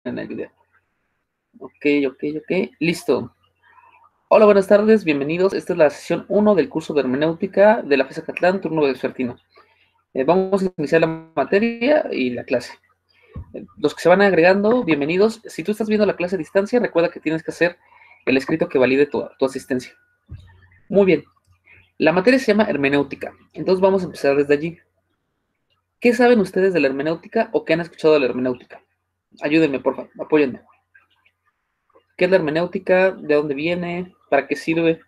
en el video. Ok. Listo. Hola, buenas tardes, bienvenidos. Esta es la sesión 1 del curso de hermenéutica de la FES Acatlán, turno vespertino. Vamos a iniciar la materia y la clase. Los que se van agregando, bienvenidos. Si tú estás viendo la clase a distancia, recuerda que tienes que hacer el escrito que valide tu asistencia. Muy bien. La materia se llama hermenéutica. Entonces vamos a empezar desde allí. ¿Qué saben ustedes de la hermenéutica o qué han escuchado de la hermenéutica? Ayúdenme, por favor, apóyenme. ¿Qué es la hermenéutica? ¿De dónde viene? ¿Para qué sirve?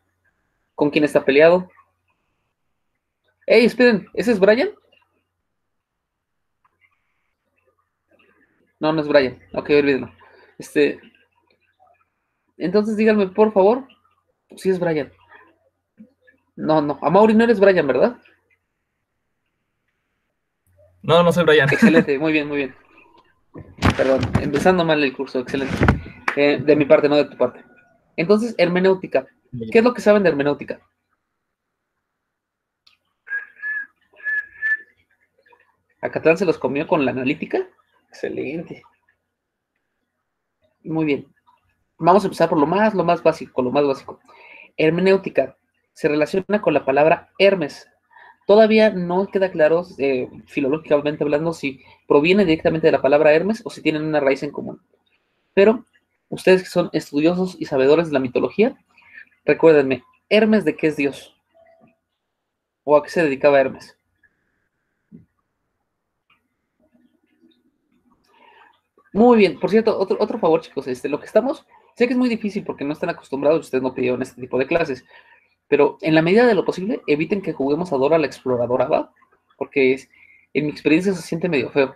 ¿Con quién está peleado? ¡Ey, esperen! ¿Ese es Brian? No, no es Brian. Ok, olvídenlo. Entonces díganme, por favor, si es Brian. No. Amaury, no eres Brian, ¿verdad? No, no soy Brian. Excelente, muy bien. Perdón, empezando mal el curso, excelente. De mi parte, no de tu parte. Entonces, hermenéutica. ¿Qué es lo que saben de hermenéutica? ¿Acatlán se los comió con la analítica? Excelente. Muy bien. Vamos a empezar por lo más básico. Hermenéutica se relaciona con la palabra Hermes. Todavía no queda claro, filológicamente hablando, si proviene directamente de la palabra Hermes o si tienen una raíz en común. Pero ustedes que son estudiosos y sabedores de la mitología, recuérdenme, ¿Hermes de qué es Dios? ¿O a qué se dedicaba Hermes? Muy bien, por cierto, otro favor, chicos, lo que estamos, sé que es muy difícil porque no están acostumbrados, ustedes no pidieron este tipo de clases, pero en la medida de lo posible, eviten que juguemos a Dora la Exploradora, ¿va? Porque en mi experiencia se siente medio feo.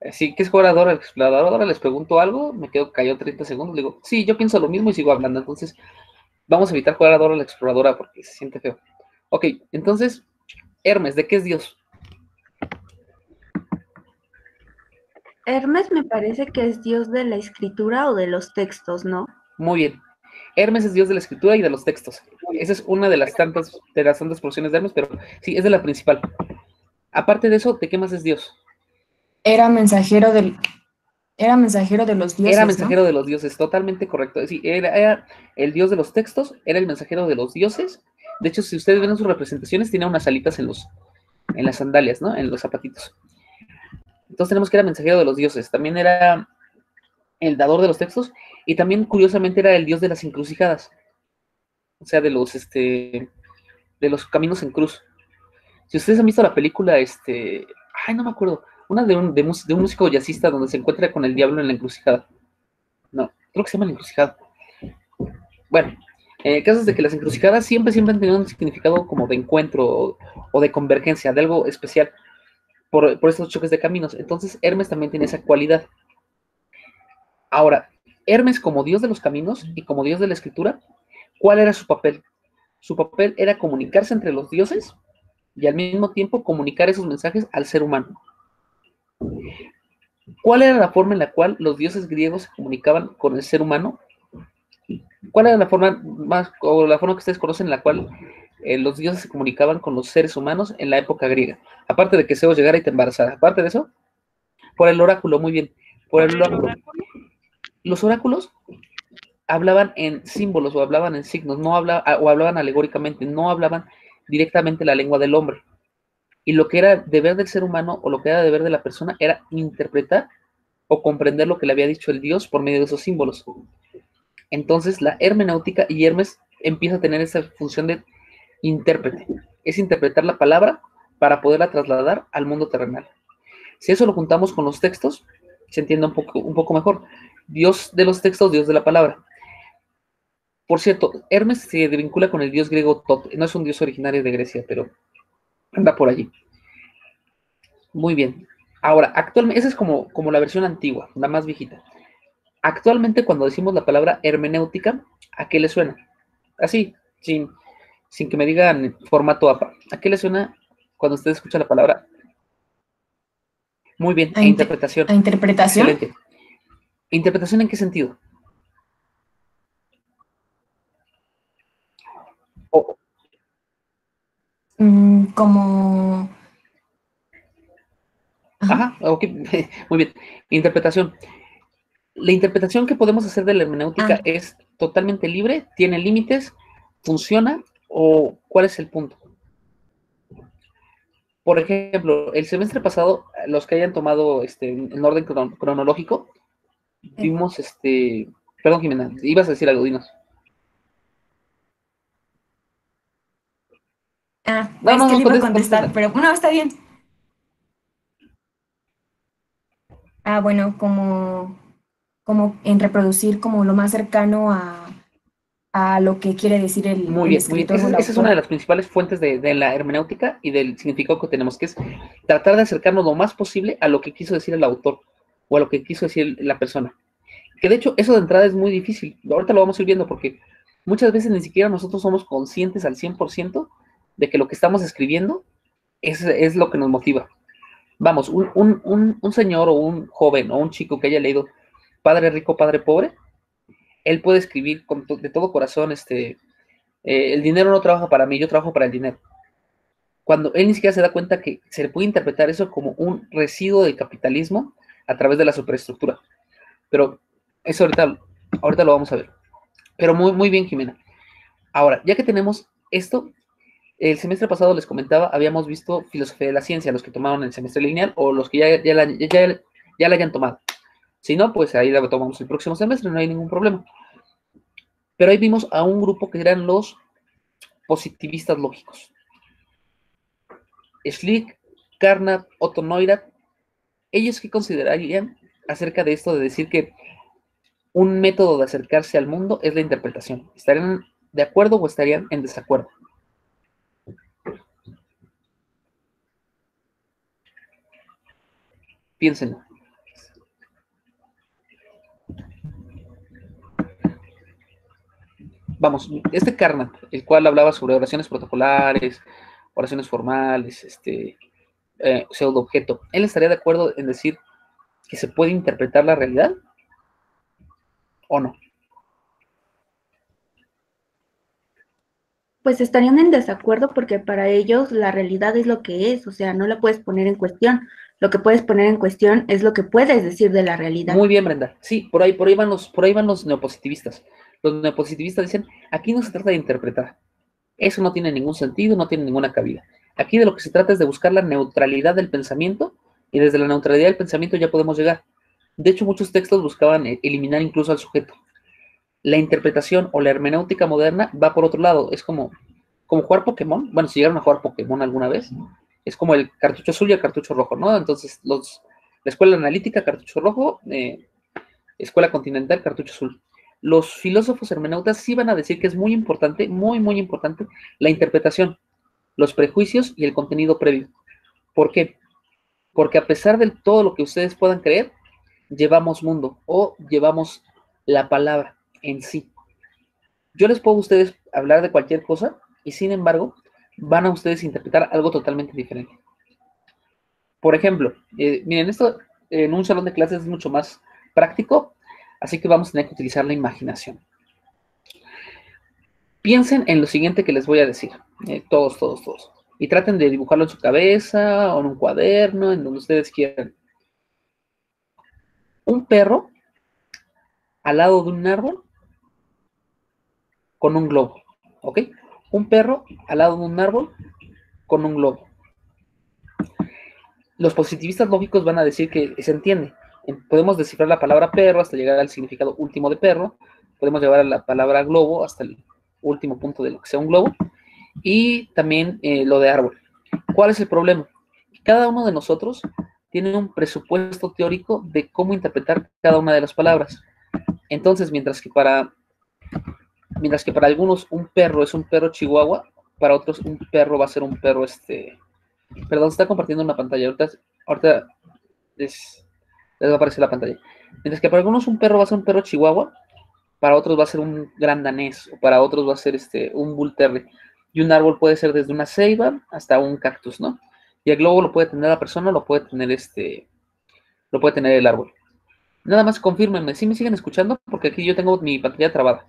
Así que es jugar a Dora la Exploradora, les pregunto algo, me quedo callado 30 segundos, digo, sí, yo pienso lo mismo y sigo hablando, entonces vamos a evitar jugar a Dora la Exploradora porque se siente feo. Ok, entonces, Hermes, ¿de qué es Dios? Hermes me parece que es dios de la escritura o de los textos, ¿no? Muy bien. Hermes es dios de la escritura y de los textos. Esa es una de las tantas porciones de Hermes, pero sí, es de la principal. Aparte de eso, ¿de qué más es Dios? Era mensajero del, era mensajero de los Era dioses, ¿no? mensajero de los dioses, totalmente correcto. Sí, era el dios de los textos, era el mensajero de los dioses. De hecho, si ustedes ven sus representaciones, tiene unas alitas en las sandalias, ¿no? En los zapatitos. Entonces tenemos que era mensajero de los dioses. También era el dador de los textos y también, curiosamente, era el dios de las encrucijadas. O sea, de los caminos en cruz. Si ustedes han visto la película, ay, no me acuerdo, una de un músico jazzista donde se encuentra con el diablo en la encrucijada. No, creo que se llama la encrucijada. Bueno, casos de que las encrucijadas siempre han tenido un significado como de encuentro o de convergencia, de algo especial por estos choques de caminos. Entonces, Hermes también tiene esa cualidad. Ahora, Hermes como dios de los caminos y como dios de la escritura, ¿cuál era su papel? Su papel era comunicarse entre los dioses y al mismo tiempo comunicar esos mensajes al ser humano. ¿Cuál era la forma en la cual los dioses griegos se comunicaban con el ser humano? ¿Cuál era la forma o la forma que ustedes conocen en la cual los dioses se comunicaban con los seres humanos en la época griega? Aparte de que Zeus llegara y te embarazara. Aparte de eso, por el oráculo, muy bien. Por el oráculo. Los oráculos hablaban en símbolos o hablaban en signos, o hablaban alegóricamente, no hablaban directamente la lengua del hombre. Y lo que era deber del ser humano o lo que era deber de la persona era interpretar o comprender lo que le había dicho el dios por medio de esos símbolos. Entonces la hermenéutica y Hermes empieza a tener esa función de intérprete, es interpretar la palabra para poderla trasladar al mundo terrenal. Si eso lo juntamos con los textos, se entiende un poco mejor. Dios de los textos, Dios de la palabra. Por cierto, Hermes se vincula con el dios griego Tot, no es un dios originario de Grecia, pero anda por allí. Muy bien. Ahora, actualmente, esa es como la versión antigua, la más viejita. Actualmente, cuando decimos la palabra hermenéutica, ¿a qué le suena? Así, sin que me digan formato APA. ¿A qué le suena cuando usted escucha la palabra? Muy bien, A, interpretación. a interpretación, Excelente. ¿Interpretación en qué sentido? Oh, como... Ajá. ajá, ok, muy bien. Interpretación. La interpretación que podemos hacer de la hermenéutica es totalmente libre, tiene límites, funciona, o ¿cuál es el punto? Por ejemplo, el semestre pasado, los que hayan tomado en orden cronológico, vimos perdón, Jimena, ibas a decir algo, dinos. Es que le iba a contestar, pero no, está bien. Bueno, como en reproducir como lo más cercano a lo que quiere decir el Muy bien. escritor o el Esa es una de las principales fuentes de la hermenéutica y del significado que tenemos, que es tratar de acercarnos lo más posible a lo que quiso decir el autor o a lo que quiso decir la persona. Que de hecho, eso de entrada es muy difícil. Ahorita lo vamos a ir viendo porque muchas veces ni siquiera nosotros somos conscientes al 100% de que lo que estamos escribiendo es lo que nos motiva. Vamos, un señor o un joven o un chico que haya leído Padre Rico, Padre Pobre, él puede escribir de todo corazón, el dinero no trabaja para mí, yo trabajo para el dinero. Cuando él ni siquiera se da cuenta que se le puede interpretar eso como un residuo del capitalismo a través de la superestructura. Pero eso ahorita lo vamos a ver. Pero muy, muy bien, Jimena. Ahora, ya que tenemos esto, el semestre pasado les comentaba, habíamos visto filosofía de la ciencia, los que tomaron el semestre lineal o los que ya la hayan tomado. Si no, pues ahí la tomamos el próximo semestre, no hay ningún problema. Pero ahí vimos a un grupo que eran los positivistas lógicos. Schlick, Carnap, Otto Neurath, ¿ellos qué considerarían acerca de esto de decir que un método de acercarse al mundo es la interpretación? ¿Estarían de acuerdo o estarían en desacuerdo? Piénsenlo. Vamos, Carnap, el cual hablaba sobre oraciones protocolares, oraciones formales, pseudo objeto, ¿él estaría de acuerdo en decir que se puede interpretar la realidad o no? Pues estarían en desacuerdo porque para ellos la realidad es lo que es, o sea, no la puedes poner en cuestión. Lo que puedes poner en cuestión es lo que puedes decir de la realidad. Muy bien, Brenda. Sí, por ahí van los neopositivistas. Los neopositivistas dicen, aquí no se trata de interpretar. Eso no tiene ningún sentido, no tiene ninguna cabida. Aquí de lo que se trata es de buscar la neutralidad del pensamiento y desde la neutralidad del pensamiento ya podemos llegar. De hecho, muchos textos buscaban eliminar incluso al sujeto. La interpretación o la hermenéutica moderna va por otro lado. Es como jugar Pokémon. Bueno, si llegaron a jugar Pokémon alguna vez, es como el cartucho azul y el cartucho rojo, ¿no? Entonces, la escuela analítica, cartucho rojo, escuela continental, cartucho azul. Los filósofos hermeneutas sí van a decir que es muy importante, muy, muy importante, la interpretación, los prejuicios y el contenido previo. ¿Por qué? Porque a pesar de todo lo que ustedes puedan creer, llevamos mundo o llevamos la palabra en sí. Yo les puedo a ustedes hablar de cualquier cosa y sin embargo van a ustedes interpretar algo totalmente diferente. Por ejemplo, miren, esto en un salón de clases es mucho más práctico, así que vamos a tener que utilizar la imaginación. Piensen en lo siguiente que les voy a decir, todos, y traten de dibujarlo en su cabeza o en un cuaderno, en donde ustedes quieran. Un perro al lado de un árbol con un globo, ¿ok? Un perro al lado de un árbol con un globo. Los positivistas lógicos van a decir que se entiende. Podemos descifrar la palabra perro hasta llegar al significado último de perro. Podemos llevar a la palabra globo hasta el último punto de lo que sea un globo. Y también lo de árbol. ¿Cuál es el problema? Cada uno de nosotros tiene un presupuesto teórico de cómo interpretar cada una de las palabras. Entonces, mientras que para algunos un perro es un perro chihuahua, para otros un perro va a ser un perro Perdón, se está compartiendo una pantalla. Ahorita les va a aparecer la pantalla. Mientras que para algunos un perro va a ser un perro chihuahua, para otros va a ser un gran danés, o para otros va a ser un bull terrier. Y un árbol puede ser desde una ceiba hasta un cactus, ¿no? Y el globo lo puede tener la persona, lo puede tener el árbol. Nada más confírmenme, ¿sí me siguen escuchando? Porque aquí yo tengo mi pantalla trabada.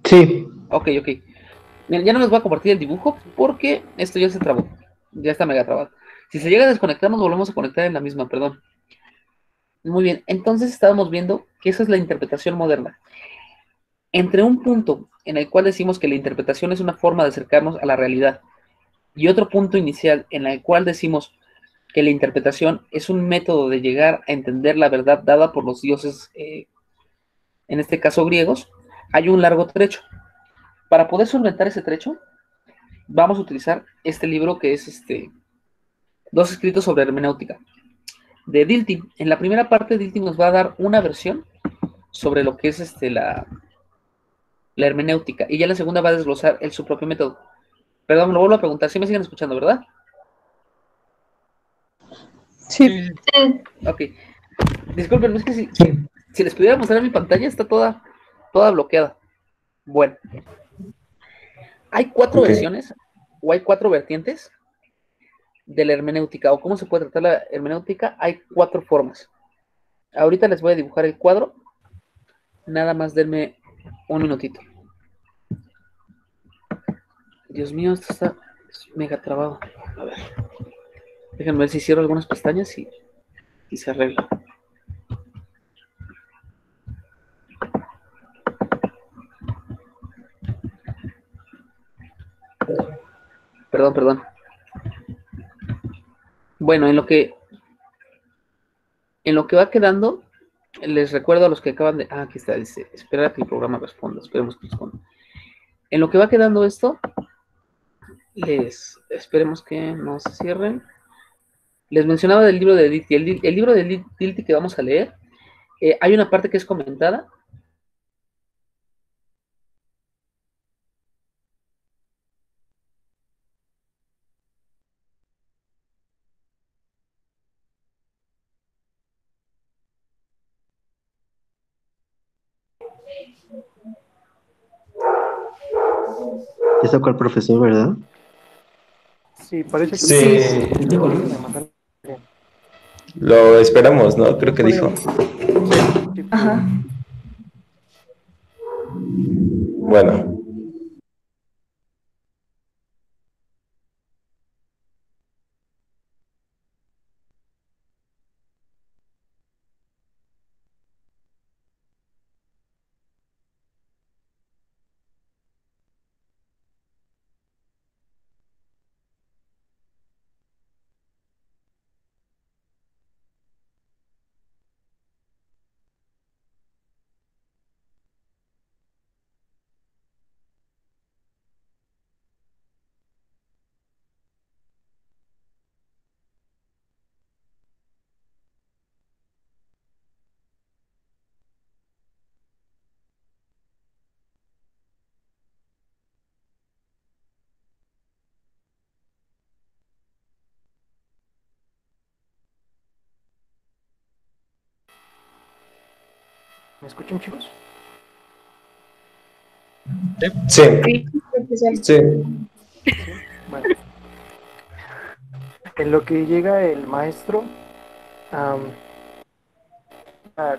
Sí. Ok. Miren, ya no les voy a compartir el dibujo porque esto ya se trabó. Ya está mega trabado. Si se llega a desconectar, nos volvemos a conectar en la misma, perdón. Muy bien, entonces estábamos viendo que esa es la interpretación moderna. Entre un punto en el cual decimos que la interpretación es una forma de acercarnos a la realidad y otro punto inicial en el cual decimos que la interpretación es un método de llegar a entender la verdad dada por los dioses, en este caso griegos, hay un largo trecho. Para poder solventar ese trecho, vamos a utilizar este libro que es dos escritos sobre hermenéutica de Dilthey. En la primera parte, Dilthey nos va a dar una versión sobre lo que es la hermenéutica, y ya en la segunda va a desglosar su propio método. Perdón, me lo vuelvo a preguntar, si me siguen escuchando, ¿verdad? Sí. Ok. Disculpen, es que si les pudiera mostrar mi pantalla, está toda bloqueada. Bueno, hay cuatro versiones, o hay cuatro vertientes de la hermenéutica, o cómo se puede tratar la hermenéutica. Hay cuatro formas. Ahorita les voy a dibujar el cuadro. Nada más denme un minutito. Dios mío, esto está mega trabado. A ver. Déjenme ver si cierro algunas pestañas y se arregla. Perdón. Bueno, en lo que va quedando, les recuerdo a los que acaban de... aquí está, dice, esperar a que el programa responda. Esperemos que responda. En lo que va quedando esto, esperemos que no se cierren. Les mencionaba del libro de Dilthey. El libro de Dilthey que vamos a leer, hay una parte que es comentada. Ya sacó el profesor, ¿verdad? Sí, parece que Sí, me mandaron. lo esperamos, ¿no? Creo que dijo. Sí, Ajá. Bueno, ¿me escuchan, chicos? sí, sí. Bueno, en lo que llega el maestro, a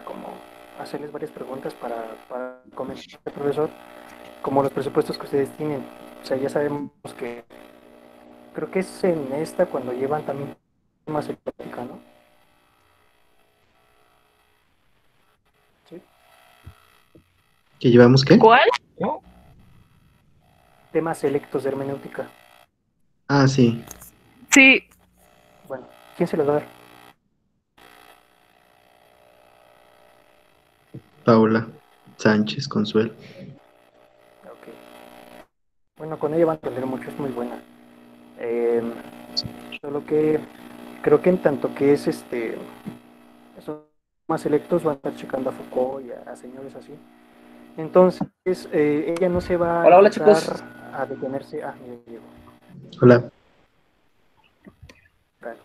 como hacerles varias preguntas para comentar al profesor, como los presupuestos que ustedes tienen. O sea, ya sabemos que creo que es en esta cuando llevan también temas exótica, ¿no? Sí. ¿Que llevamos qué? ¿Cuál? Temas selectos de hermenéutica. Ah, sí. Sí, Bueno, ¿quién se los va a dar? Paula Sánchez Consuelo. Ok. Bueno, con ella van a aprender mucho, es muy buena. Solo que creo que en tanto que es esos más selectos van a estar checando a Foucault y a señores así. Entonces, ella no se va a Hola, enfocar chicos. a detenerse. Mira, llegó. Hola. Claro.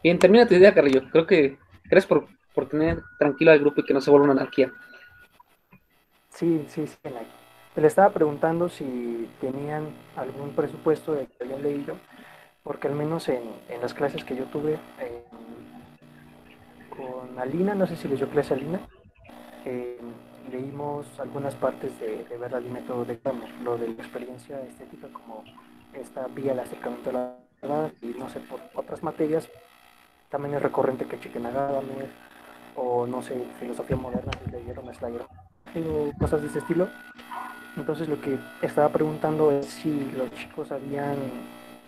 Bien, termina tu idea, Carrillo. Creo que gracias por tener tranquilo al grupo y que no se vuelva una anarquía. Sí, Elay. Le estaba preguntando si tenían algún presupuesto de que habían leído, porque al menos en las clases que yo tuve con Alina, no sé si les dio clase a Alina, eh, leímos algunas partes de verdad y método de Kramer, lo de la experiencia estética como esta vía de acercamiento a la verdad, y no sé, por otras materias también es recurrente que chequen a Gadamer, o no sé, filosofía moderna, si leyeron a Slayer, o cosas de ese estilo. Entonces lo que estaba preguntando es si los chicos habían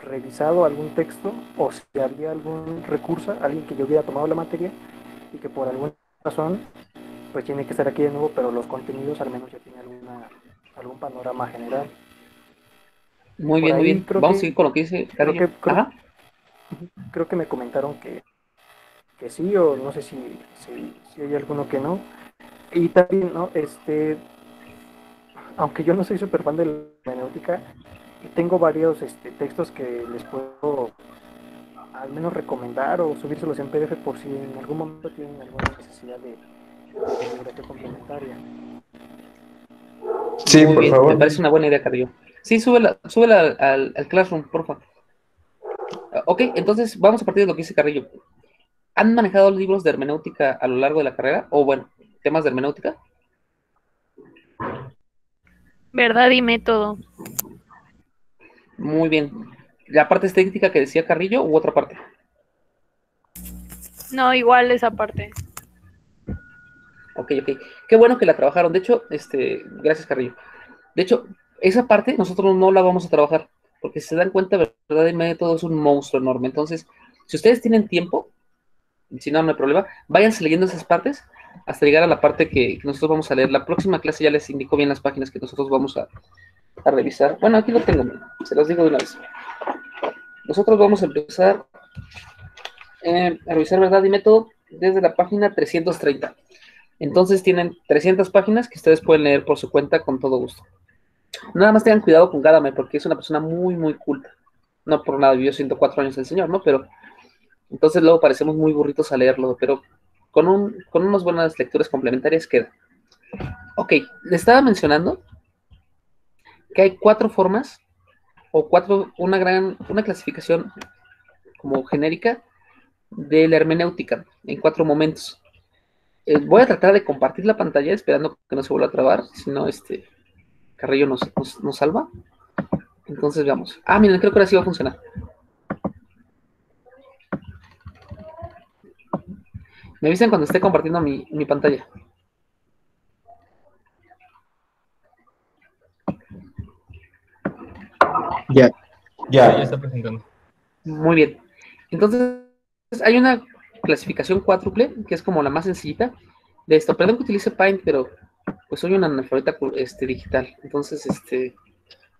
revisado algún texto o si había algún recurso, alguien que yo hubiera tomado la materia y que por alguna razón pues tiene que estar aquí de nuevo, pero los contenidos al menos ya tiene algún panorama general. Muy Por bien, muy ahí bien. creo Vamos a que- seguir con lo que dice creo Carrillo. que- creo- Ajá. Creo que me comentaron que sí, o no sé si hay alguno que no. Y también, ¿no? Aunque yo no soy súper fan de la hermenéutica, tengo varios textos que les puedo al menos recomendar o subírselos en PDF por si en algún momento tienen alguna necesidad de bibliografía complementaria. Sí, Muy por bien, me favor. parece una buena idea, Carrillo. Sí, súbela al Classroom, porfa. Ok, entonces vamos a partir de lo que dice Carrillo. ¿Han manejado libros de hermenéutica a lo largo de la carrera? O bueno, temas de hermenéutica. Verdad y método. Muy bien. ¿La parte estética que decía Carrillo u otra parte? No, igual esa parte. Ok, ok. Qué bueno que la trabajaron. De hecho, gracias, Carrillo. De hecho, esa parte nosotros no la vamos a trabajar, porque si se dan cuenta, verdad y método es un monstruo enorme. Entonces, si ustedes tienen tiempo, si no, no hay problema, váyanse leyendo esas partes hasta llegar a la parte que nosotros vamos a leer. La próxima clase ya les indico bien las páginas que nosotros vamos a revisar. Bueno, aquí lo tengo, se los digo de una vez. Nosotros vamos a empezar a revisar verdad y método desde la página 330. Entonces tienen 300 páginas que ustedes pueden leer por su cuenta con todo gusto. Nada más tengan cuidado con Gadame porque es una persona muy, muy culta. No por nada vivió 104 años el señor, ¿no? Pero entonces luego parecemos muy burritos a leerlo, pero con unas buenas lecturas complementarias queda. Ok, le estaba mencionando que hay 4 formas o una clasificación como genérica de la hermenéutica en 4 momentos. Voy a tratar de compartir la pantalla esperando que no se vuelva a trabar, si no, Carrillo nos salva. Entonces veamos. Ah, miren, creo que ahora sí va a funcionar. Me avisan cuando esté compartiendo mi pantalla. Ya. Sí, ya Ya. está presentando. Muy bien. Entonces, hay una clasificación cuádruple, que es como la más sencillita de esto. Perdón que utilice Paint, pero pues soy una analfabeta digital. Entonces,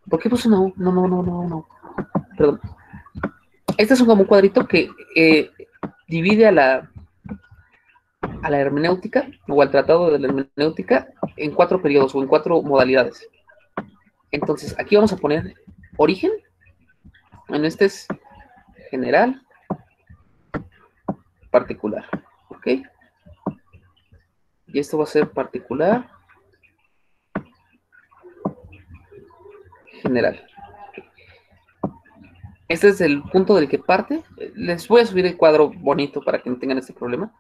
¿por qué puse una U? No. Perdón. Este es como un cuadrito que divide a la hermenéutica o al tratado de la hermenéutica en 4 periodos o en 4 modalidades. Entonces, aquí vamos a poner origen. En este es general, particular. ¿Ok? Y esto va a ser particular, general. Este es el punto del que parte. Les voy a subir el cuadro bonito para que no tengan este problema.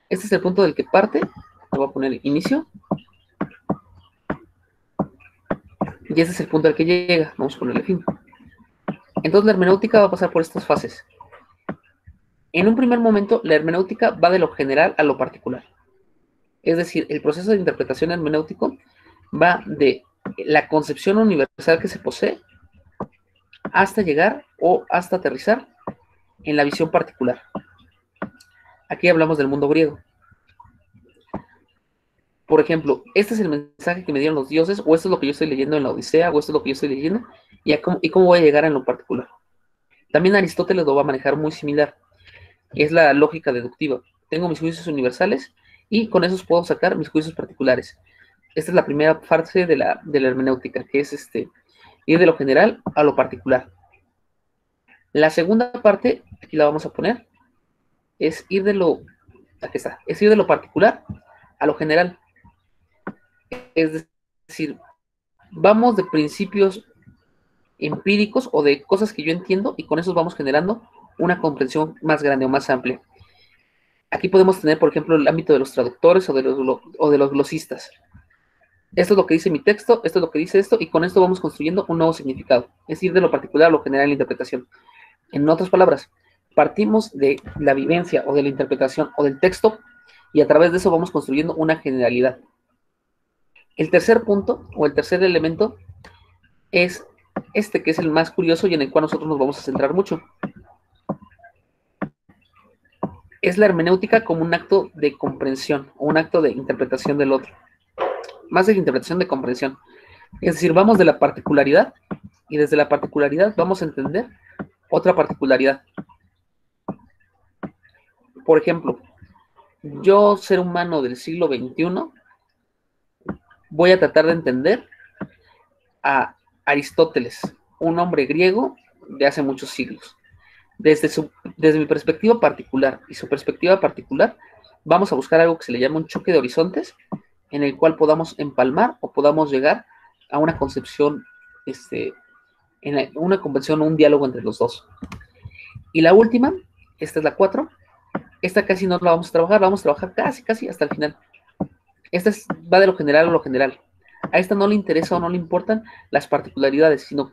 Este es el punto del que parte. Le voy a poner inicio. Y este es el punto al que llega. Vamos a ponerle fin. Entonces la hermenéutica va a pasar por estas fases. En un primer momento, la hermenéutica va de lo general a lo particular. Es decir, el proceso de interpretación hermenéutico va de la concepción universal que se posee hasta llegar o hasta aterrizar en la visión particular. Aquí hablamos del mundo griego. Por ejemplo, este es el mensaje que me dieron los dioses, o esto es lo que yo estoy leyendo en la Odisea, o esto es lo que yo estoy leyendo, y cómo voy a llegar en lo particular. También Aristóteles lo va a manejar muy similar. Es la lógica deductiva. Tengo mis juicios universales y con esos puedo sacar mis juicios particulares. Esta es la primera fase de la hermenéutica, que es ir de lo general a lo particular. La segunda parte, aquí la vamos a poner, es ir de lo, aquí está, es ir de lo particular a lo general. Es decir, vamos de principios empíricos o de cosas que yo entiendo y con eso vamos generando una comprensión más grande o más amplia. Aquí podemos tener, por ejemplo, el ámbito de los traductores o de los glosistas. Esto es lo que dice mi texto, esto es lo que dice esto, y con esto vamos construyendo un nuevo significado. Es decir, de lo particular a lo general en la interpretación. En otras palabras, partimos de la vivencia o de la interpretación o del texto Y a través de eso vamos construyendo una generalidad. El tercer punto, o el tercer elemento, es este, que es el más curioso y en el cual nosotros nos vamos a centrar mucho. Es la hermenéutica como un acto de comprensión, o un acto de interpretación del otro. Más de interpretación, de comprensión. Es decir, vamos de la particularidad, y desde la particularidad vamos a entender otra particularidad. Por ejemplo, yo, ser humano del siglo XXI, voy a tratar de entender a Aristóteles, un hombre griego de hace muchos siglos. Desde mi perspectiva particular y su perspectiva particular, vamos a buscar algo que se le llama un choque de horizontes, en el cual podamos empalmar o podamos llegar a una concepción, una convención o un diálogo entre los dos. Y la última, esta es la 4, esta casi no la vamos a trabajar casi hasta el final. Esta va de lo general a lo general. A esta no le interesa o no le importan las particularidades, sino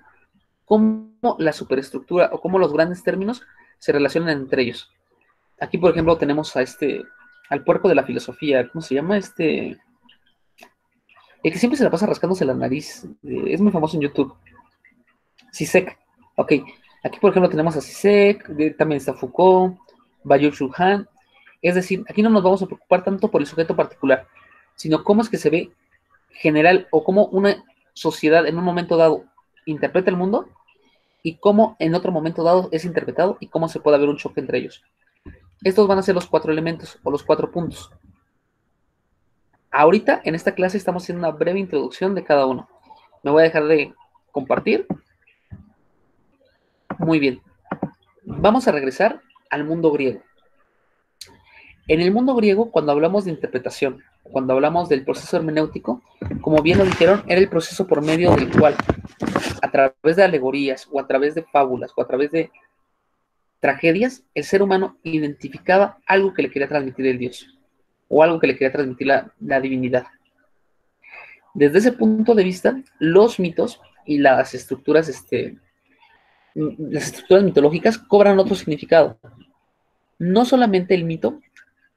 cómo la superestructura o cómo los grandes términos se relacionan entre ellos. Aquí, por ejemplo, tenemos al puerco de la filosofía, ¿cómo se llama? El que siempre se la pasa rascándose la nariz, es muy famoso en YouTube. Zizek. Ok, aquí, por ejemplo, tenemos a Zizek, también está Foucault, Byung-Chul Han. Es decir, aquí no nos vamos a preocupar tanto por el sujeto particular, sino cómo es que se ve general o cómo una sociedad en un momento dado interpreta el mundo y cómo en otro momento dado es interpretado y cómo se puede haber un choque entre ellos. Estos van a ser los 4 elementos o los 4 puntos. Ahorita en esta clase estamos haciendo una breve introducción de cada uno. Me voy a dejar de compartir. Muy bien. Vamos a regresar al mundo griego. En el mundo griego, cuando hablamos de interpretación, cuando hablamos del proceso hermenéutico, como bien lo dijeron, era el proceso por medio del cual, a través de alegorías, o a través de fábulas, o a través de tragedias, el ser humano identificaba algo que le quería transmitir el Dios, o algo que le quería transmitir la divinidad. Desde ese punto de vista, los mitos y las estructuras mitológicas cobran otro significado. No solamente el mito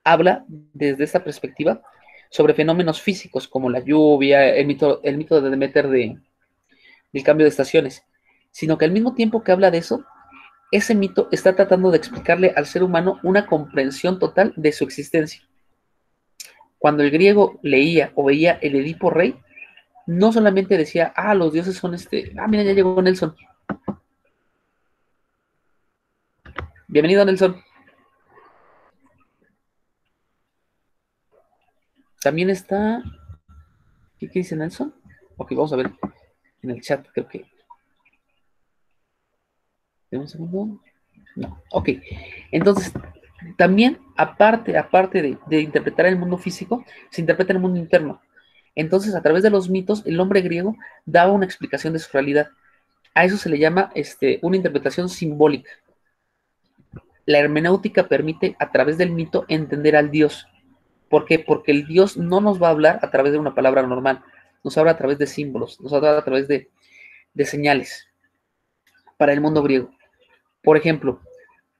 habla desde esta perspectiva sobre fenómenos físicos como la lluvia, el mito de Deméter del cambio de estaciones, sino que al mismo tiempo que habla de eso, ese mito está tratando de explicarle al ser humano una comprensión total de su existencia. Cuando el griego leía o veía el Edipo Rey, no solamente decía, los dioses son mira, ya llegó Nelson. Bienvenido, Nelson. También está... ¿Qué dice Nelson? Ok, vamos a ver en el chat, creo que... ¿Un segundo? No, ok. Entonces, también, aparte de interpretar el mundo físico, se interpreta el mundo interno. Entonces, a través de los mitos, el hombre griego daba una explicación de su realidad. A eso se le llama una interpretación simbólica. La hermenéutica permite, a través del mito, entender al Dios. ¿Por qué? Porque el Dios no nos va a hablar a través de una palabra normal, nos habla a través de símbolos, nos habla a través de señales para el mundo griego. Por ejemplo,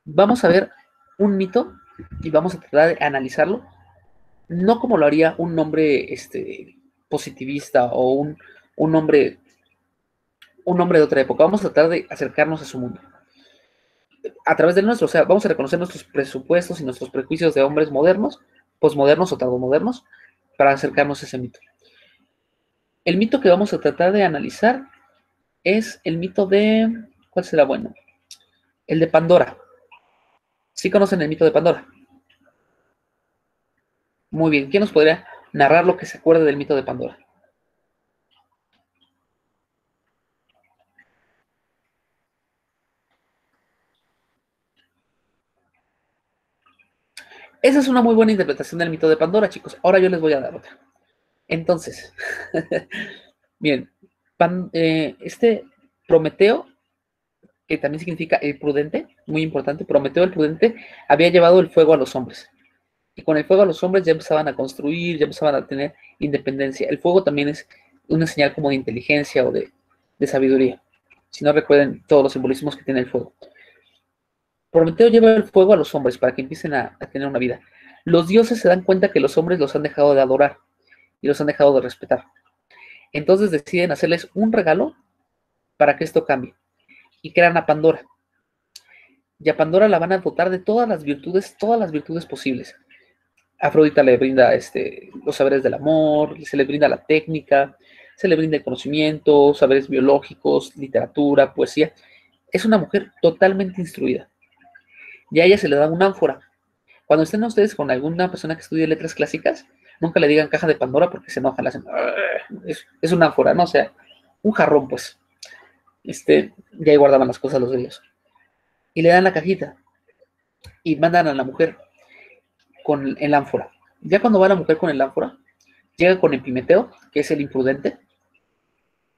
vamos a ver un mito y vamos a tratar de analizarlo, no como lo haría un hombre positivista o un hombre de otra época. Vamos a tratar de acercarnos a su mundo a través del nuestro, o sea, vamos a reconocer nuestros presupuestos y nuestros prejuicios de hombres modernos, posmodernos o tardomodernos, para acercarnos a ese mito. El mito que vamos a tratar de analizar es el mito de... ¿Cuál será bueno? El de Pandora. ¿Sí conocen el mito de Pandora? Muy bien. ¿Quién nos podría narrar lo que se acuerda del mito de Pandora? Esa es una muy buena interpretación del mito de Pandora, chicos. Ahora yo les voy a dar otra. Entonces, bien, Prometeo, que también significa el prudente, muy importante, Prometeo el prudente, había llevado el fuego a los hombres. Y con el fuego a los hombres ya empezaban a construir, ya empezaban a tener independencia. El fuego también es una señal como de inteligencia o de sabiduría. Si no recuerden todos los simbolismos que tiene el fuego. Prometeo lleva el fuego a los hombres para que empiecen a tener una vida. Los dioses se dan cuenta que los hombres los han dejado de adorar y los han dejado de respetar. Entonces deciden hacerles un regalo para que esto cambie. Y crean a Pandora. Y a Pandora la van a dotar de todas las virtudes posibles. Afrodita le brinda los saberes del amor, se le brinda la técnica, se le brinda el conocimiento, saberes biológicos, literatura, poesía. Es una mujer totalmente instruida. Y a ella se le da una ánfora. Cuando estén ustedes con alguna persona que estudie letras clásicas, nunca le digan caja de Pandora porque se enojan, le hacen, es una ánfora, ¿no? O sea, un jarrón, pues. Y ahí guardaban las cosas los griegos. Y le dan la cajita y mandan a la mujer con el ánfora. Ya cuando va la mujer con el ánfora, llega con Epimeteo, que es el imprudente,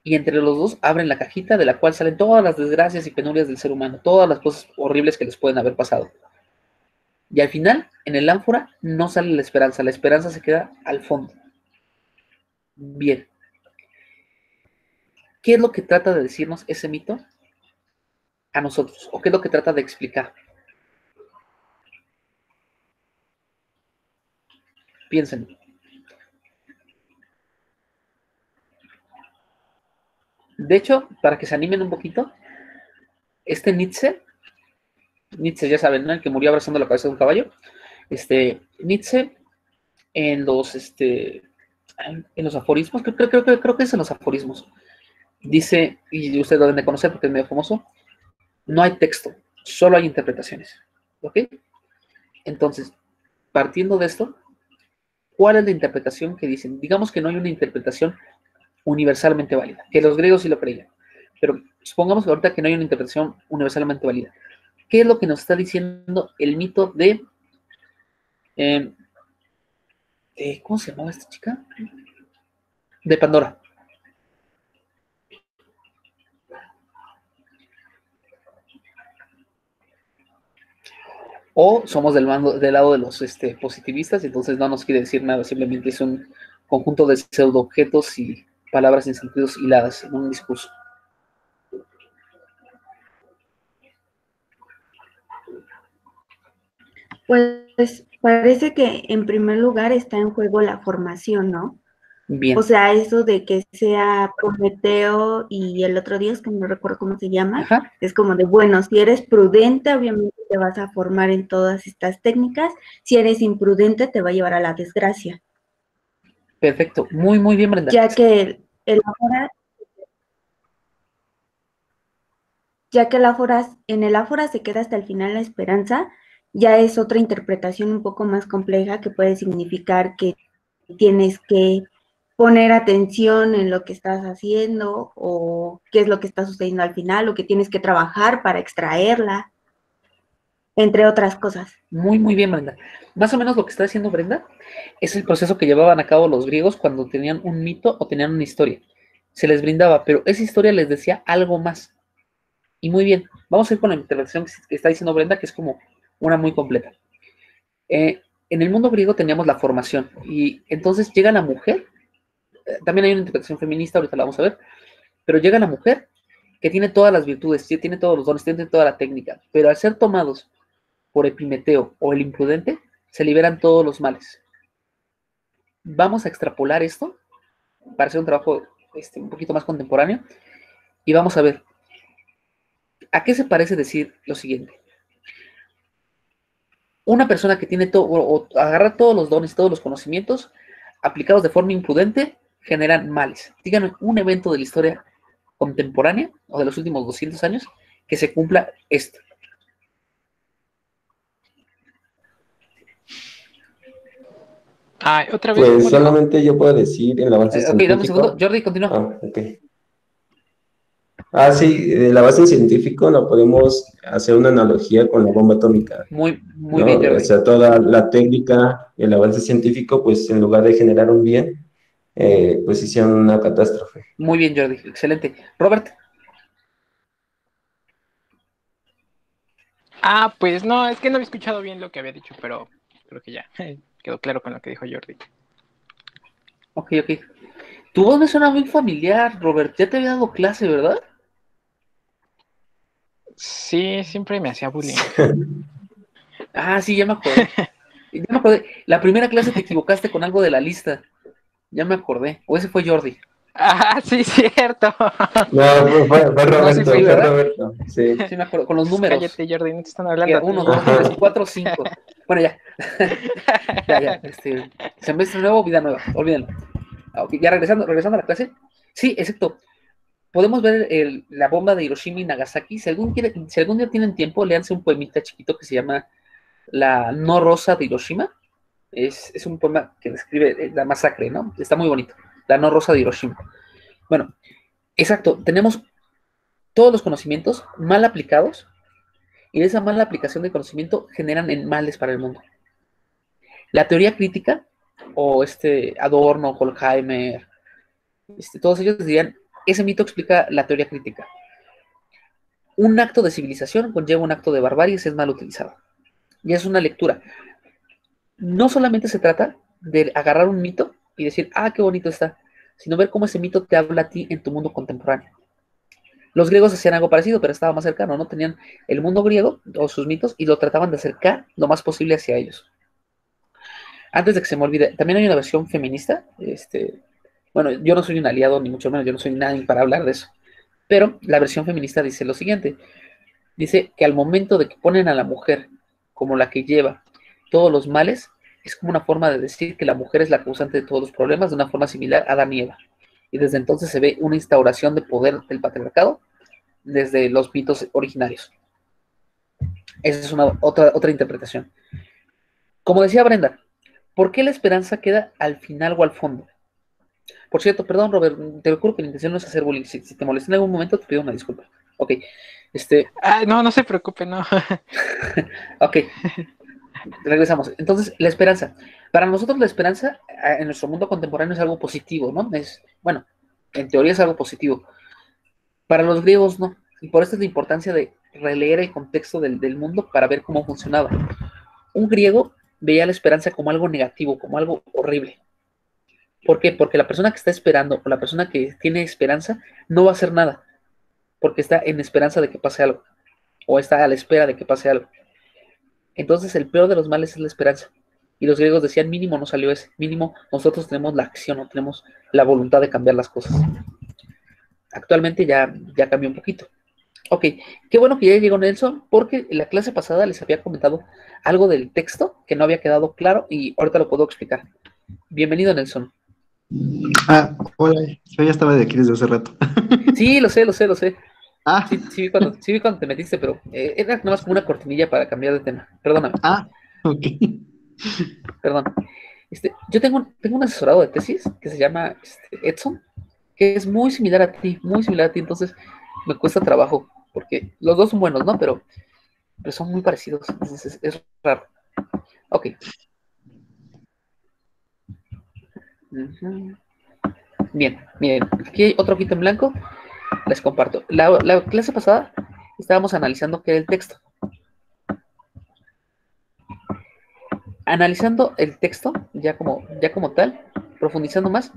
y entre los dos abren la cajita de la cual salen todas las desgracias y penurias del ser humano, todas las cosas horribles que les pueden haber pasado. Y al final, en el ánfora, no sale la esperanza se queda al fondo. Bien. ¿Qué es lo que trata de decirnos ese mito a nosotros? ¿O qué es lo que trata de explicar? Piensen. De hecho, para que se animen un poquito, Nietzsche ya saben, ¿no? El que murió abrazando la cabeza de un caballo. Nietzsche en los aforismos, creo que es en los aforismos, dice, y ustedes lo deben de conocer porque es medio famoso, no hay texto, solo hay interpretaciones. ¿Ok? Entonces, partiendo de esto, ¿cuál es la interpretación que dicen? Digamos que no hay una interpretación universalmente válida, que los griegos sí lo creían, pero supongamos que ahorita que no hay una interpretación universalmente válida. ¿Qué es lo que nos está diciendo el mito de ¿cómo se llamaba esta chica? De Pandora. O somos del lado de los positivistas, y entonces no nos quiere decir nada, simplemente es un conjunto de pseudoobjetos y palabras sin sentidos hiladas en un discurso. Pues parece que en primer lugar está en juego la formación, ¿no? Bien. O sea, eso de que sea Prometeo y el otro dios, que no recuerdo cómo se llama, Ajá. es como de, bueno, si eres prudente, obviamente te vas a formar en todas estas técnicas, si eres imprudente, te va a llevar a la desgracia. Perfecto, muy, muy bien, Brenda. Ya que en el áfora se queda hasta el final la esperanza, ya es otra interpretación un poco más compleja que puede significar que tienes que poner atención en lo que estás haciendo o qué es lo que está sucediendo al final o que tienes que trabajar para extraerla, entre otras cosas. Muy, muy bien, Brenda. Más o menos lo que está diciendo Brenda es el proceso que llevaban a cabo los griegos cuando tenían un mito o tenían una historia. Se les brindaba, pero esa historia les decía algo más. Y muy bien, vamos a ir con la interpretación que está diciendo Brenda, que es como una muy completa. En el mundo griego teníamos la formación, y entonces llega la mujer, también hay una interpretación feminista, ahorita la vamos a ver, pero llega la mujer que tiene todas las virtudes, tiene todos los dones, tiene toda la técnica, pero al ser tomados por Epimeteo o el imprudente, se liberan todos los males. Vamos a extrapolar esto para hacer un trabajo un poquito más contemporáneo, y vamos a ver, ¿a qué se parece decir lo siguiente? Una persona que tiene todo, o agarra todos los dones, todos los conocimientos, aplicados de forma imprudente, generan males. Díganme un evento de la historia contemporánea, o de los últimos 200 años, que se cumpla esto. Otra vez. Pues solamente yo puedo decir el avance científico. Ok, dame un segundo. Jordi, continúa. Ok. Sí, el avance científico lo podemos hacer una analogía con la bomba atómica. Muy ¿no? bien, Jordi. O sea, toda la técnica, el avance científico, pues en lugar de generar un bien, pues hicieron una catástrofe. Muy bien, Jordi. Excelente. Robert. Pues no, es que no había escuchado bien lo que había dicho, pero creo que ya quedó claro con lo que dijo Jordi. Ok. Tu voz me suena muy familiar, Robert. Ya te había dado clase, ¿verdad? Sí, siempre me hacía bullying. Sí, ya me acuerdo. Ya me acordé, la primera clase te equivocaste con algo de la lista. Ya me acordé. O ese fue Jordi. Ah, sí, cierto. No, fue No, sí Roberto, fue, fue ¿verdad? Roberto. Sí. Sí me acuerdo, con los números. Cállate, Jordi, no te están hablando a ti. 1, 2, 3, 4, 5. Bueno, ya. Ya. Semestre nuevo, vida nueva. Olvídenlo. Ok, ya regresando a la clase. Sí, exacto. Podemos ver la bomba de Hiroshima y Nagasaki. Si algún día tienen tiempo, léanse un poemita chiquito que se llama La no rosa de Hiroshima. Es un poema que describe la masacre, ¿no? Está muy bonito. La no rosa de Hiroshima. Bueno, exacto. Tenemos todos los conocimientos mal aplicados y de esa mala aplicación de conocimiento generan en males para el mundo. La teoría crítica, o Adorno, Horkheimer, todos ellos dirían, ese mito explica la teoría crítica. Un acto de civilización conlleva un acto de barbarie si es mal utilizado. Y es una lectura. No solamente se trata de agarrar un mito y decir, ah, qué bonito está, sino ver cómo ese mito te habla a ti en tu mundo contemporáneo. Los griegos hacían algo parecido, pero estaba más cercano, ¿no? Tenían el mundo griego o sus mitos y lo trataban de acercar lo más posible hacia ellos. Antes de que se me olvide, también hay una versión feminista. Bueno, yo no soy un aliado, ni mucho menos, yo no soy nadie para hablar de eso. Pero la versión feminista dice lo siguiente. Dice que al momento de que ponen a la mujer como la que lleva todos los males, es como una forma de decir que la mujer es la causante de todos los problemas, de una forma similar a Adán y Eva. Y desde entonces se ve una instauración de poder del patriarcado desde los mitos originarios. Esa es otra interpretación. Como decía Brenda, ¿por qué la esperanza queda al final o al fondo? Por cierto, perdón, Robert, te juro que mi intención no es hacer bullying. Si te molesté en algún momento, te pido una disculpa. Ok. No se preocupe, no. Ok. Regresamos. Entonces, la esperanza. Para nosotros la esperanza en nuestro mundo contemporáneo es algo positivo, ¿no? Bueno, en teoría es algo positivo. Para los griegos no. Y por esto es la importancia de releer el contexto del mundo para ver cómo funcionaba. Un griego veía la esperanza como algo negativo, como algo horrible. ¿Por qué? Porque la persona que está esperando o la persona que tiene esperanza no va a hacer nada. Porque está en esperanza de que pase algo. O está a la espera de que pase algo. Entonces el peor de los males es la esperanza. Y los griegos decían, mínimo no salió ese. Mínimo nosotros tenemos la acción, no tenemos la voluntad de cambiar las cosas. Actualmente ya cambió un poquito. Ok, qué bueno que ya llegó Nelson, porque en la clase pasada les había comentado algo del texto que no había quedado claro y ahorita lo puedo explicar. Bienvenido, Nelson. Ah, hola, yo ya estaba de aquí desde hace rato. Sí, lo sé. Ah, Sí vi cuando te metiste, pero era nada más como una cortinilla para cambiar de tema. Perdóname. ok. Perdón. Yo tengo un asesorado de tesis que se llama Edson, que es muy similar a ti, entonces me cuesta trabajo, porque los dos son buenos, ¿no? Pero son muy parecidos, entonces es raro. Ok. Bien, miren, aquí hay otro quito en blanco, les comparto. La clase pasada estábamos analizando qué era el texto. Analizando el texto, ya como tal, profundizando más,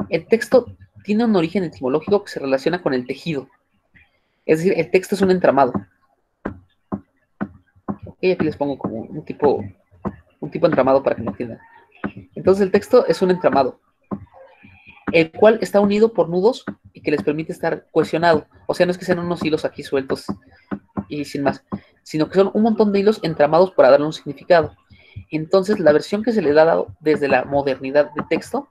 el texto tiene un origen etimológico que se relaciona con el tejido. Es decir, el texto es un entramado. Ok, aquí les pongo como un tipo entramado para que me entiendan. Entonces el texto es un entramado, el cual está unido por nudos y que les permite estar cohesionado. O sea, no es que sean unos hilos aquí sueltos y sin más, sino que son un montón de hilos entramados para darle un significado. Entonces, la versión que se le ha dado desde la modernidad de texto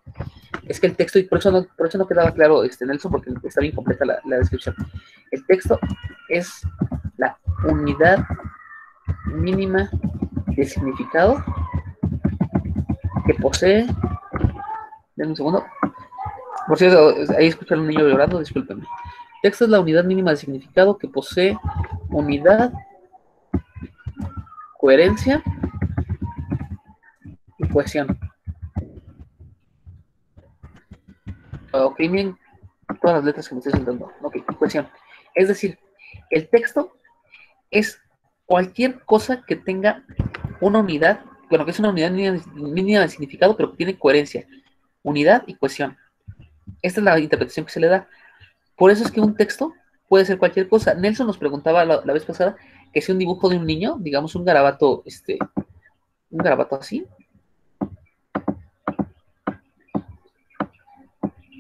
es que el texto, y por eso no quedaba claro, Nelson, porque está bien completa la descripción. El texto es la unidad mínima de significado que posee. Denme un segundo. Por cierto, ahí escuchan a un niño llorando, discúlpenme. Texto es la unidad mínima de significado que posee unidad, coherencia y cohesión. Ok, bien, todas las letras que me estoy sentando. Ok, cohesión. Es decir, el texto es cualquier cosa que tenga una unidad, bueno, que es una unidad mínima de significado, pero que tiene coherencia, unidad y cohesión. Esta es la interpretación que se le da. Por eso es que un texto puede ser cualquier cosa. Nelson nos preguntaba la vez pasada que si un dibujo de un niño, digamos un garabato Un garabato así.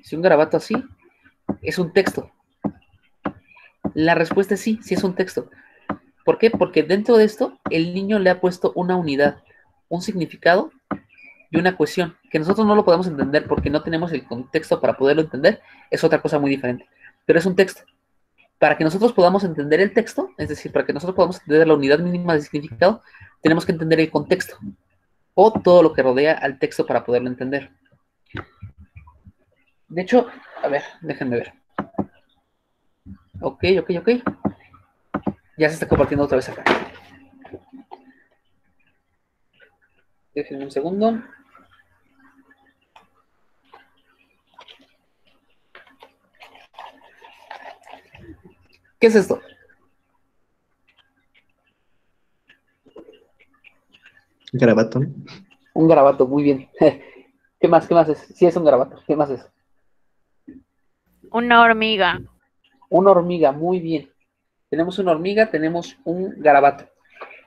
Si un garabato así es un texto. La respuesta es sí, sí es un texto. ¿Por qué? Porque dentro de esto el niño le ha puesto una unidad, un significado y una cohesión, que nosotros no lo podemos entender porque no tenemos el contexto para poderlo entender, es otra cosa muy diferente. Pero es un texto. Para que nosotros podamos entender el texto, es decir, para que nosotros podamos entender la unidad mínima de significado, tenemos que entender el contexto o todo lo que rodea al texto para poderlo entender. De hecho, a ver, déjenme ver. Ok. Ya se está compartiendo otra vez acá. Déjenme un segundo. ¿Qué es esto? Garabato, ¿no? Un garabato, muy bien. ¿Qué más? ¿Qué más es? Sí, es un garabato. ¿Qué más es? Una hormiga. Una hormiga, muy bien. Tenemos una hormiga, tenemos un garabato.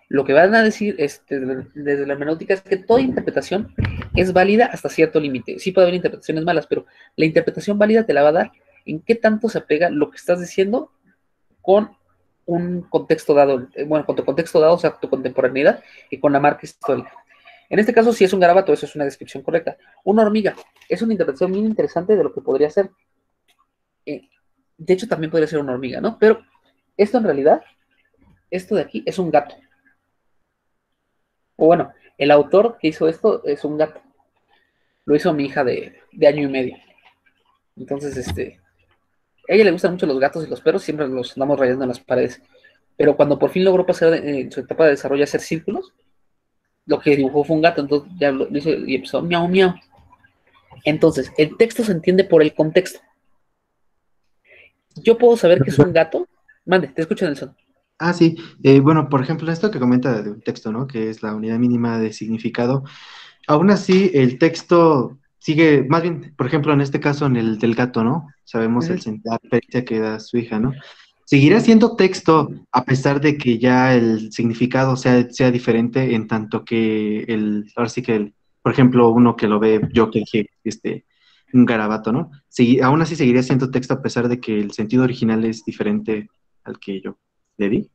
Lo que van a decir desde la hermenéutica es que toda interpretación es válida hasta cierto límite. Sí puede haber interpretaciones malas, pero la interpretación válida te la va a dar en qué tanto se apega lo que estás diciendo con un contexto dado, bueno, con tu contexto dado, o sea, tu contemporaneidad y con la marca histórica. En este caso, si es un garabato, eso es una descripción correcta. Una hormiga es una interpretación muy interesante de lo que podría ser. De hecho, también podría ser una hormiga, ¿no? Pero esto en realidad, esto de aquí es un gato. O bueno, el autor que hizo esto es un gato. Lo hizo mi hija de año y medio. Entonces, a ella le gustan mucho los gatos y los perros, siempre los andamos rayando en las paredes. Pero cuando por fin logró pasar en su etapa de desarrollo a hacer círculos, lo que dibujó fue un gato, entonces ya lo hizo y empezó miau, miau. Entonces, el texto se entiende por el contexto. Yo puedo saber que es un gato. Mande, te escucho, Nelson. Ah, sí. Bueno, por ejemplo, esto que comenta de un texto, ¿no? Que es la unidad mínima de significado. Aún así, el texto sigue, más bien, por ejemplo, en este caso, en el del gato, ¿no? Sabemos Ujú. la experiencia que da su hija, ¿no? Seguirá siendo texto a pesar de que ya el significado sea diferente en tanto que ahora sí que por ejemplo, uno que lo ve, yo que dije, un garabato, ¿no? Aún así seguiría siendo texto a pesar de que el sentido original es diferente al que yo le di.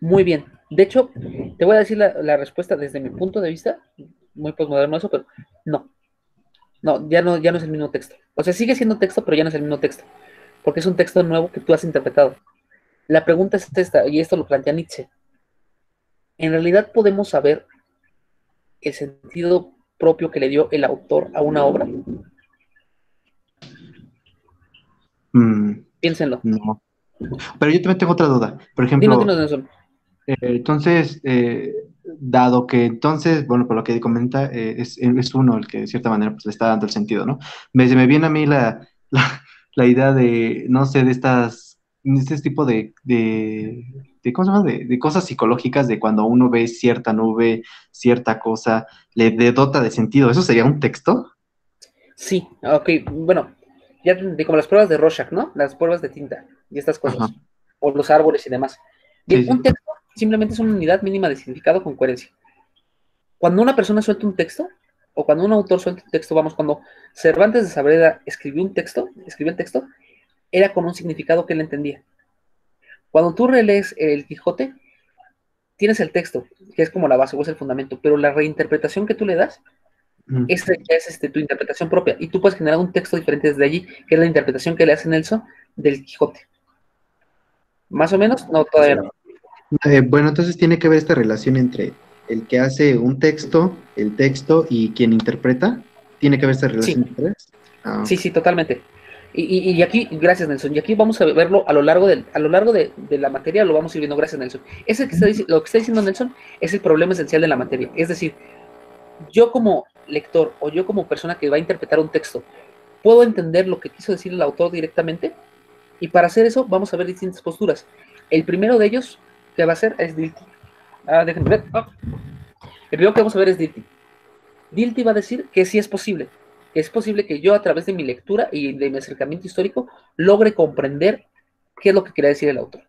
Muy bien. De hecho, te voy a decir la respuesta desde mi punto de vista, muy postmoderno eso, pero no. No, ya no es el mismo texto. O sea, sigue siendo texto, pero ya no es el mismo texto. Porque es un texto nuevo que tú has interpretado. La pregunta es esta, y esto lo plantea Nietzsche. ¿En realidad podemos saber el sentido propio que le dio el autor a una obra? Piénsenlo. No. Pero yo también tengo otra duda. Por Dinos, ejemplo, Nelson. entonces, dado que entonces, bueno, por lo que comenta, es uno el que de cierta manera pues, le está dando el sentido, ¿no? Me viene a mí la idea de, no sé, de este tipo de ¿cómo se llama? De cosas psicológicas de cuando uno ve cierta nube, cierta cosa, le dota de sentido. ¿Eso sería un texto? Sí, ok, bueno, ya como las pruebas de Rorschach, ¿no? Las pruebas de tinta y estas Ajá. cosas, o los árboles y demás. Bien, Sí, sí. un texto simplemente es una unidad mínima de significado con coherencia. Cuando una persona suelta un texto, o cuando un autor suelta un texto, vamos, cuando Cervantes de Saavedra escribió el texto, era con un significado que él entendía. Cuando tú relees el Quijote, tienes el texto, que es como la base o es el fundamento, pero la reinterpretación que tú le das Mm. esa ya es tu interpretación propia. Y tú puedes generar un texto diferente desde allí, que es la interpretación que le hace Nelson del Quijote. Más o menos, no, todavía no. Bueno, entonces tiene que ver esta relación entre el que hace un texto, el texto y quien interpreta. ¿Tiene que ver esta relación Sí, entre ellos? Ah, sí, ok. sí, totalmente. Y aquí, gracias Nelson, y aquí vamos a verlo a lo largo de la materia, lo vamos a ir viendo, gracias Nelson. Lo que está diciendo Nelson es el problema esencial de la materia. Es decir, yo como lector o yo como persona que va a interpretar un texto, puedo entender lo que quiso decir el autor directamente. Y para hacer eso vamos a ver distintas posturas. El primero de ellos que va a ser es Dilthey. Déjenme ver. El primero que vamos a ver es Dilthey. Dilthey va a decir que sí es posible. Que es posible que yo a través de mi lectura y de mi acercamiento histórico logre comprender qué es lo que quería decir el autor.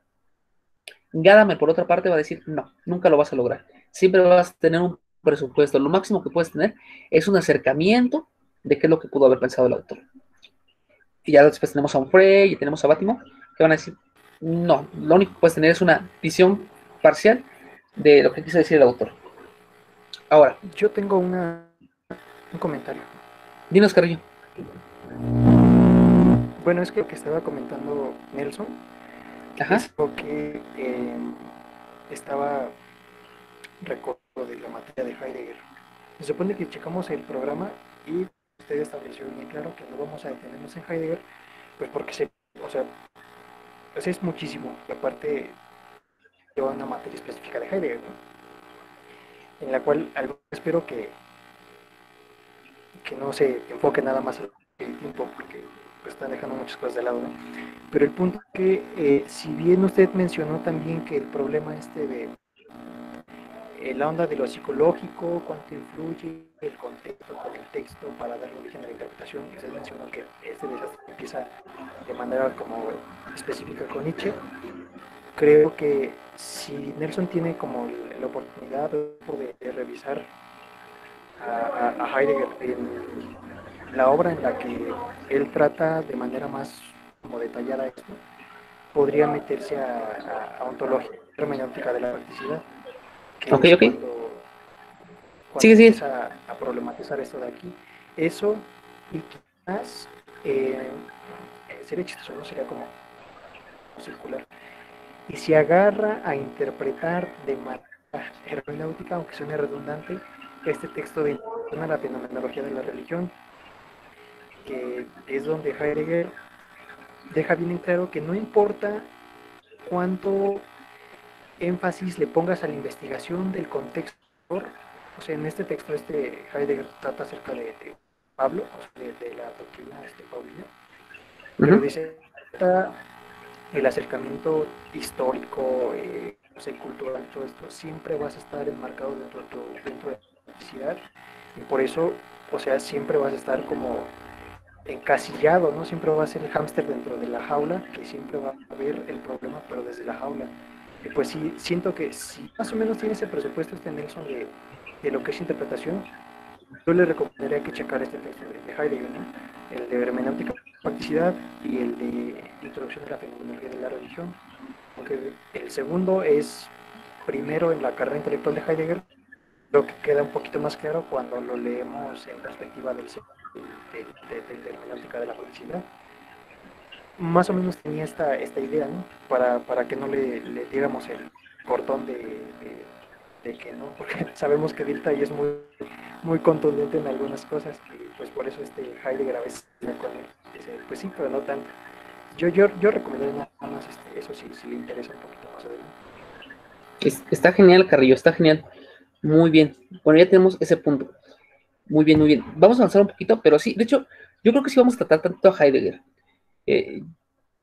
Gadamer, por otra parte, va a decir no, nunca lo vas a lograr. Siempre vas a tener un presupuesto, lo máximo que puedes tener es un acercamiento de qué es lo que pudo haber pensado el autor. Y ya después tenemos a Onfray y tenemos a Bátimo, que van a decir, no, lo único que puedes tener es una visión parcial de lo que quiso decir el autor. Ahora, Yo tengo un comentario. dinos, Carrillo. Bueno, es que lo que estaba comentando Nelson Ajá. es lo que estaba recordando de la materia de Heidegger. Se supone que checamos el programa y usted estableció bien claro que no vamos a detenernos en Heidegger, pues porque o sea, pues es muchísimo. Y aparte lleva una materia específica de Heidegger, ¿no? En la cual espero que no se enfoque nada más el tiempo, porque pues, está dejando muchas cosas de lado, ¿no? Pero el punto es que, si bien usted mencionó también que el problema de la onda de lo psicológico, cuánto influye el contexto con el texto para dar origen a la interpretación, usted mencionó que este desastre empieza de manera como específica con Nietzsche. Creo que si Nelson tiene como la oportunidad de revisar a Heidegger en la obra en la que él trata de manera más como detallada esto, podría meterse a ontología hermenéutica de la practicidad, que Ok, es ok. cuando Sigue. empieza a problematizar esto de aquí. Eso, y quizás sería chistoso, no sería como circular. Y se agarra a interpretar de manera hermenéutica, aunque suene redundante, este texto de la fenomenología de la religión, que es donde Heidegger deja bien en claro que no importa cuánto énfasis le pongas a la investigación del contexto, o sea, en este texto Heidegger trata acerca de Pablo, o sea, de la doctrina paulina, pero dice el acercamiento histórico, o sea, cultural, todo esto, siempre vas a estar enmarcado dentro de la necesidad, y por eso, o sea, siempre vas a estar como encasillado, ¿no? Siempre va a ser el hámster dentro de la jaula, que siempre va a ver el problema, pero desde la jaula. Y pues sí, siento que si más o menos tiene ese presupuesto Nelson de lo que es interpretación, yo le recomendaría que checar este texto de Heidegger, ¿no? El de hermenéutica practicidad y el de introducción de la fenomenología de la religión, aunque el segundo es primero en la carrera intelectual de Heidegger, creo que queda un poquito más claro cuando lo leemos en perspectiva de la hermenéutica de la practicidad. Más o menos tenía esta idea, ¿no? Para que no le diéramos el cortón de que no, porque sabemos que Dilthey es muy contundente en algunas cosas, y pues por eso Heidegger a veces con él dice, pues sí, pero no tanto. Yo recomendaría nada más eso si le interesa un poquito más adelante. Está genial, Carrillo, está genial. Muy bien. Bueno, ya tenemos ese punto. Muy bien, muy bien. Vamos a avanzar un poquito, pero sí, de hecho, yo creo que sí vamos a tratar tanto a Heidegger.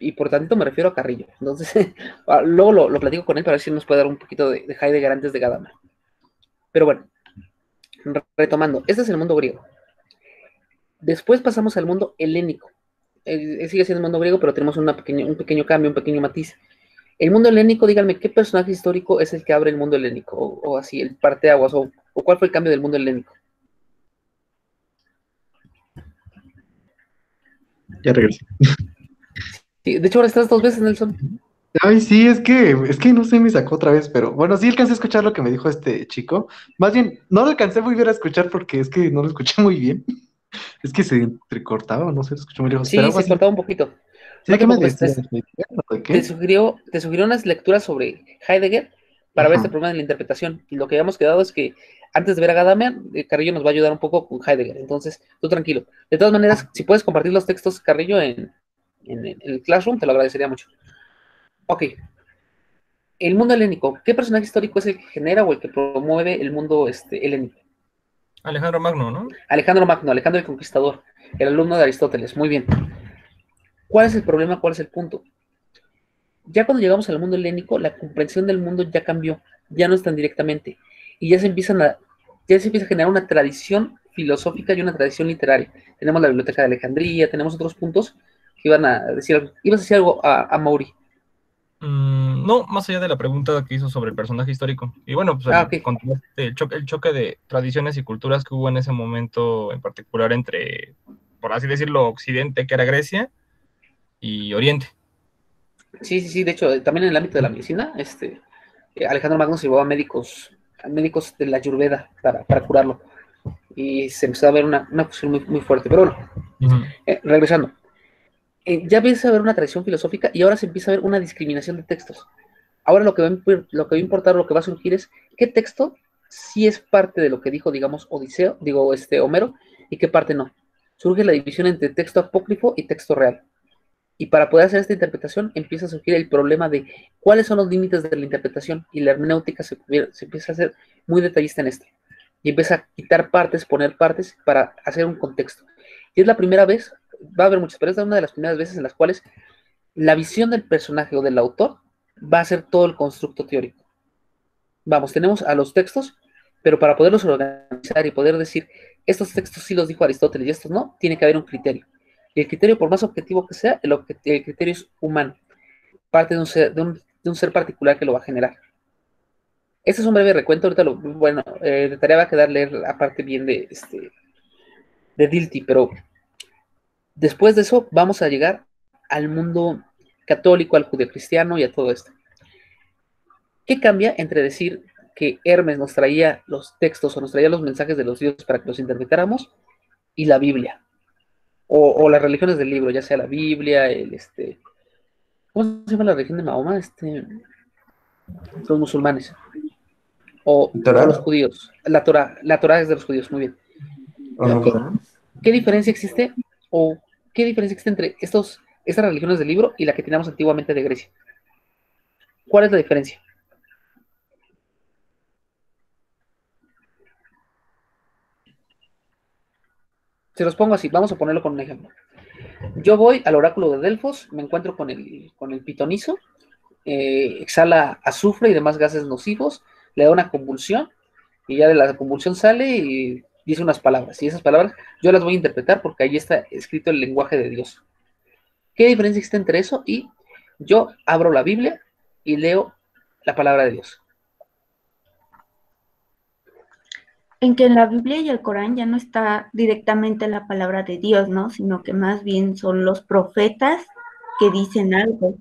Y por tanto me refiero a Carrillo. Entonces, luego lo platico con él para ver si nos puede dar un poquito de Heidegger antes de Gadamer. Pero bueno, retomando, este es el mundo griego. Después pasamos al mundo helénico. Sigue siendo el mundo griego, pero tenemos un pequeño cambio, un pequeño matiz. El mundo helénico, díganme, ¿qué personaje histórico es el que abre el mundo helénico? O así, el parteaguas, o cuál fue el cambio del mundo helénico. Ya regresé. Sí, de hecho, ahora estás 2 veces, Nelson. Ay, sí, es que no sé, me sacó otra vez, pero bueno, sí alcancé a escuchar lo que me dijo este chico. Más bien, no lo alcancé muy bien a escuchar porque es que no lo escuché muy bien. Es que se entrecortaba, o no sé, lo escuché muy lejos. Pero Sí, algo se así. cortaba un poquito. Sí, No te ¿qué me preocupes, decías? ¿De qué? te sugirió unas lecturas sobre Heidegger para ver este problema de la interpretación. Y lo que habíamos quedado es que antes de ver a Gadamer, Carrillo nos va a ayudar un poco con Heidegger. Entonces, tú tranquilo. De todas maneras, si puedes compartir los textos, Carrillo, en el Classroom, te lo agradecería mucho. Ok. El mundo helénico. ¿Qué personaje histórico es el que genera o el que promueve el mundo helénico? Alejandro Magno, ¿no? Alejandro Magno, Alejandro el Conquistador, el alumno de Aristóteles. Muy bien. ¿Cuál es el problema? ¿Cuál es el punto? Ya cuando llegamos al mundo helénico, la comprensión del mundo ya cambió, ya no es tan directamente, y ya se empieza a generar una tradición filosófica y una tradición literaria. Tenemos la Biblioteca de Alejandría, tenemos otros puntos que iban a decir algo. Ibas a decir algo a Mauri. No, más allá de la pregunta que hizo sobre el personaje histórico. Y bueno, pues Ok. el choque de tradiciones y culturas que hubo en ese momento, en particular entre, por así decirlo, Occidente, que era Grecia, y Oriente. Sí, sí, sí. De hecho, también en el ámbito de la medicina, Alejandro Magno se llevó a médicos de la Ayurveda para curarlo. Y se empezó a ver una fusión muy, muy fuerte. Pero bueno, Ujú. regresando. Ya empieza a haber una tradición filosófica y ahora se empieza a ver una discriminación de textos. Ahora lo que va a importar, lo que va a surgir es qué texto sí es parte de lo que dijo, digamos, Odiseo, digo, Homero, y qué parte no. Surge la división entre texto apócrifo y texto real. Y para poder hacer esta interpretación empieza a surgir el problema de cuáles son los límites de la interpretación y la hermenéutica se empieza a hacer muy detallista en esto. Y empieza a quitar partes, poner partes para hacer un contexto. Y es la primera vez, va a haber muchas, pero es una de las primeras veces en las cuales la visión del personaje o del autor va a ser todo el constructo teórico. Vamos, tenemos a los textos, pero para poderlos organizar y poder decir, estos textos sí los dijo Aristóteles y estos no, tiene que haber un criterio. Y el criterio, por más objetivo que sea, el criterio es humano, parte de un ser particular que lo va a generar. Este es un breve recuento, ahorita bueno, de tarea va a quedar leer la parte bien de Dilthey, pero después de eso vamos a llegar al mundo católico, al judeocristiano y a todo esto. ¿Qué cambia entre decir que Hermes nos traía los textos o nos traía los mensajes de los dioses para que los interpretáramos y la Biblia? O las religiones del libro, ya sea la Biblia, ¿cómo se llama la religión de Mahoma? Los musulmanes. O los ¿Torah? judíos. La Torah es de los judíos, muy bien. Ajá. ¿Qué, qué diferencia existe o qué diferencia existe entre estas religiones del libro y la que teníamos antiguamente de Grecia? ¿Cuál es la diferencia? Se los pongo así, vamos a ponerlo con un ejemplo. Yo voy al oráculo de Delfos, me encuentro con el pitonizo, exhala azufre y demás gases nocivos, le da una convulsión y ya de la convulsión sale y dice unas palabras. Y esas palabras yo las voy a interpretar porque ahí está escrito el lenguaje de Dios. ¿Qué diferencia existe entre eso y yo abro la Biblia y leo la palabra de Dios? En que en la Biblia y el Corán ya no está directamente la palabra de Dios, ¿no? Sino que más bien son los profetas que dicen algo.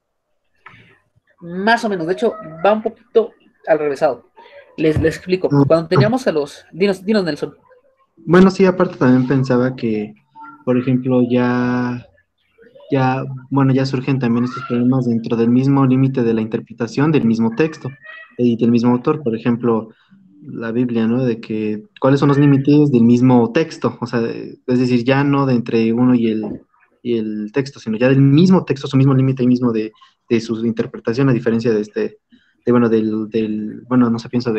Más o menos, de hecho, va un poquito al revésado. Les explico. Cuando teníamos a los... Dinos, Nelson. Bueno, sí, aparte también pensaba que, por ejemplo, bueno, ya surgen también estos problemas dentro del mismo límite de la interpretación del mismo texto y del mismo autor, por ejemplo, la Biblia, ¿no? De que cuáles son los límites del mismo texto, o sea, es decir, ya no de entre uno y el texto, sino ya del mismo texto, su mismo límite y mismo de su interpretación, a diferencia de bueno, bueno, no sé, pienso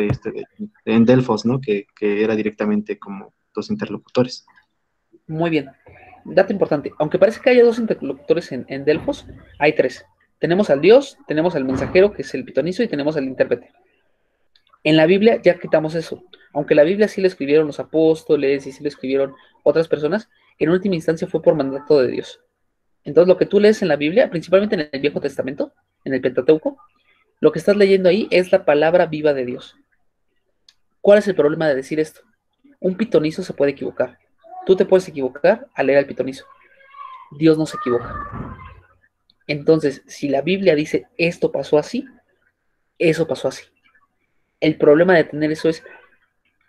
en Delfos, ¿no? Que era directamente como dos interlocutores. Muy bien. Dato importante. Aunque parece que haya dos interlocutores en Delfos, hay tres. Tenemos al Dios, tenemos al mensajero, que es el pitonizo, y tenemos al intérprete. En la Biblia ya quitamos eso. Aunque la Biblia sí lo escribieron los apóstoles y sí lo escribieron otras personas, en última instancia fue por mandato de Dios. Entonces, lo que tú lees en la Biblia, principalmente en el Viejo Testamento, en el Pentateuco, lo que estás leyendo ahí es la palabra viva de Dios. ¿Cuál es el problema de decir esto? Un pitonizo se puede equivocar. Tú te puedes equivocar al leer al pitonizo. Dios no se equivoca. Entonces, si la Biblia dice esto pasó así, eso pasó así. El problema de tener eso es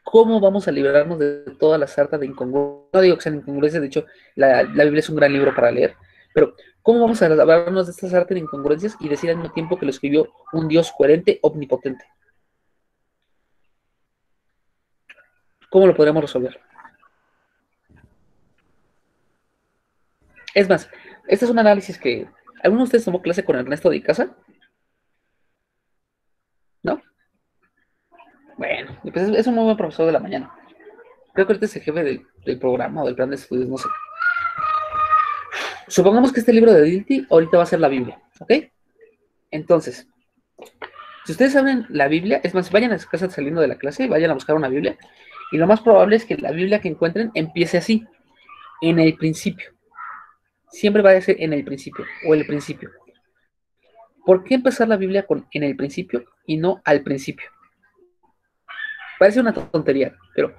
cómo vamos a librarnos de toda la sarta de incongruencias. No digo que sean incongruencias, de hecho, la Biblia es un gran libro para leer, pero ¿cómo vamos a librarnos de esta sarta de incongruencias y decir al mismo tiempo que lo escribió un Dios coherente, omnipotente? ¿Cómo lo podríamos resolver? Es más, este es un análisis que... ¿Alguno de ustedes tomó clase con Ernesto de Icaza? ¿No? Bueno, pues es un muy buen profesor de la mañana. Creo que ahorita es el jefe del programa o del plan de estudios, no sé. Supongamos que este libro de Dilthey ahorita va a ser la Biblia, ¿ok? Entonces, si ustedes abren la Biblia, es más, vayan a su casa saliendo de la clase, vayan a buscar una Biblia, y lo más probable es que la Biblia que encuentren empiece así, en el principio. Siempre va a ser en el principio, o el principio. ¿Por qué empezar la Biblia con en el principio y no al principio? Parece una tontería, pero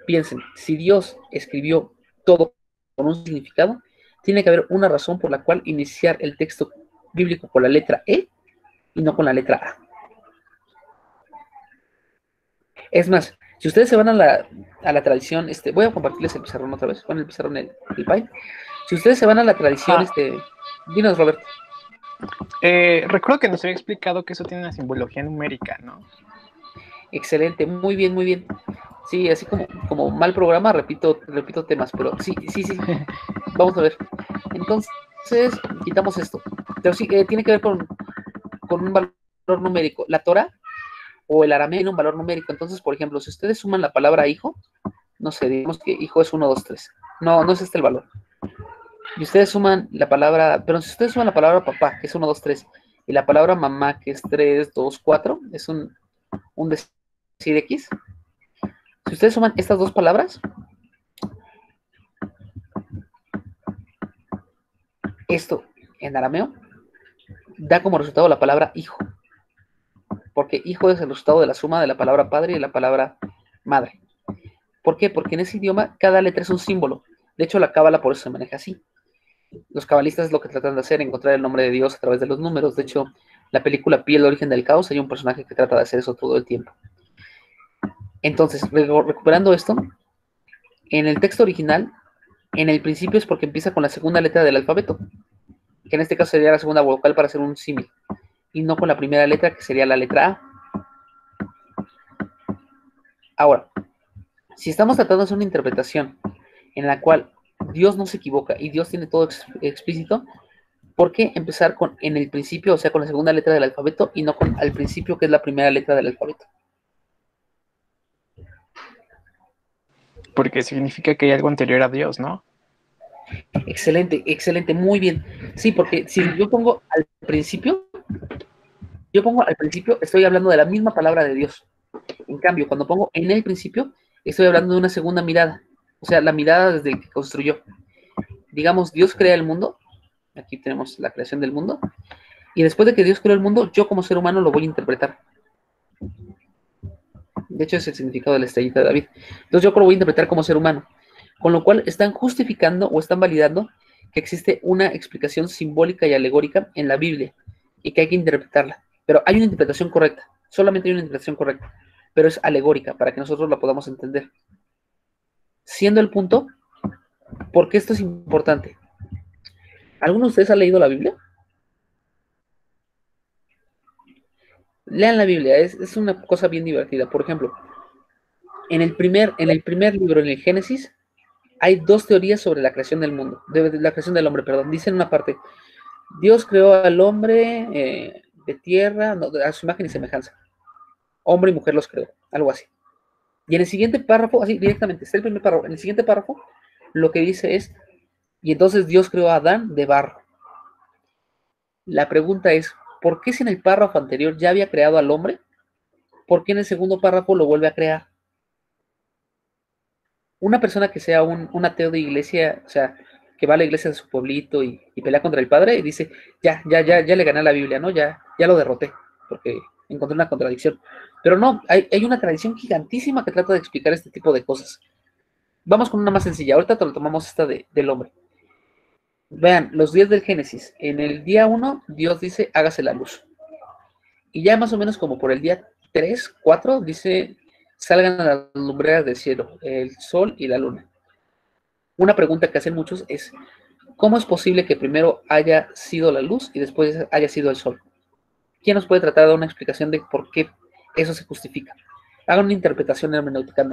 piensen, si Dios escribió todo con un significado, tiene que haber una razón por la cual iniciar el texto bíblico con la letra E y no con la letra A. Es más, si ustedes se van a la tradición, voy a compartirles el pizarrón otra vez, bueno, el pizarrón, el Pi. Si ustedes se van a la tradición, dinos, Roberto. Recuerdo que nos había explicado que eso tiene una simbología numérica, ¿no? Excelente, muy bien, muy bien. Sí, así como mal programa, repito temas, pero sí. Vamos a ver. Entonces, quitamos esto. Pero sí, tiene que ver con un valor numérico. La Torah o el arameo tiene un valor numérico. Entonces, por ejemplo, si ustedes suman la palabra hijo, no sé, digamos que hijo es 1, 2, 3. No es este el valor. Y ustedes suman la palabra, pero si ustedes suman la palabra papá, que es 1, 2, 3, y la palabra mamá, que es 3, 2, 4, es un decir X. Si ustedes suman estas dos palabras, esto en arameo da como resultado la palabra hijo, porque hijo es el resultado de la suma de la palabra padre y de la palabra madre. ¿Por qué? Porque en ese idioma cada letra es un símbolo. De hecho, la cábala por eso se maneja así. Los cabalistas es lo que tratan de hacer, encontrar el nombre de Dios a través de los números. De hecho, la película Pi, el origen del caos, hay un personaje que trata de hacer eso todo el tiempo. Entonces, recuperando esto, en el texto original, en el principio es porque empieza con la segunda letra del alfabeto, que en este caso sería la segunda vocal para hacer un símil, y no con la primera letra, que sería la letra A. Ahora, si estamos tratando de hacer una interpretación en la cual Dios no se equivoca y Dios tiene todo explícito, ¿por qué empezar con en el principio, o sea, con la segunda letra del alfabeto, y no con al principio, que es la primera letra del alfabeto? Porque significa que hay algo anterior a Dios, ¿no? Excelente, muy bien. Sí, porque si yo pongo al principio, estoy hablando de la misma palabra de Dios. En cambio, cuando pongo en el principio, estoy hablando de una segunda mirada. O sea, la mirada desde el que construyó. Digamos, Dios crea el mundo. Aquí tenemos la creación del mundo. Y después de que Dios creó el mundo, yo como ser humano lo voy a interpretar. De hecho, es el significado de la estrellita de David. Entonces yo lo voy a interpretar como ser humano. Con lo cual están justificando o están validando que existe una explicación simbólica y alegórica en la Biblia y que hay que interpretarla. Pero hay una interpretación correcta. Solamente hay una interpretación correcta. Pero es alegórica para que nosotros la podamos entender. Siendo el punto, ¿por qué esto es importante? ¿Alguno de ustedes ha leído la Biblia? Lean la Biblia, es una cosa bien divertida. Por ejemplo, en el primer libro, en el Génesis, hay dos teorías sobre la creación del mundo, de la creación del hombre, perdón. Dice en una parte, Dios creó al hombre de tierra, no, a su imagen y semejanza. Hombre y mujer los creó, algo así. Y en el siguiente párrafo, así directamente, está el primer párrafo. En el siguiente párrafo, lo que dice es, y entonces Dios creó a Adán de barro. La pregunta es, ¿por qué si en el párrafo anterior ya había creado al hombre? ¿Por qué en el segundo párrafo lo vuelve a crear? Una persona que sea un ateo de iglesia, o sea, que va a la iglesia de su pueblito y pelea contra el padre y dice, ya le gané a la Biblia, ¿no? Ya lo derroté, porque encontré una contradicción. Pero no, hay una tradición gigantísima que trata de explicar este tipo de cosas. Vamos con una más sencilla. Ahorita tomamos esta del hombre. Vean, los días del Génesis. En el día 1, Dios dice, hágase la luz. Y ya más o menos como por el día 3, 4, dice, salgan a las lumbreras del cielo, el sol y la luna. Una pregunta que hacen muchos es, ¿cómo es posible que primero haya sido la luz y después haya sido el sol? ¿Quién nos puede tratar de dar una explicación de por qué eso se justifica? Hagan una interpretación hermenéutica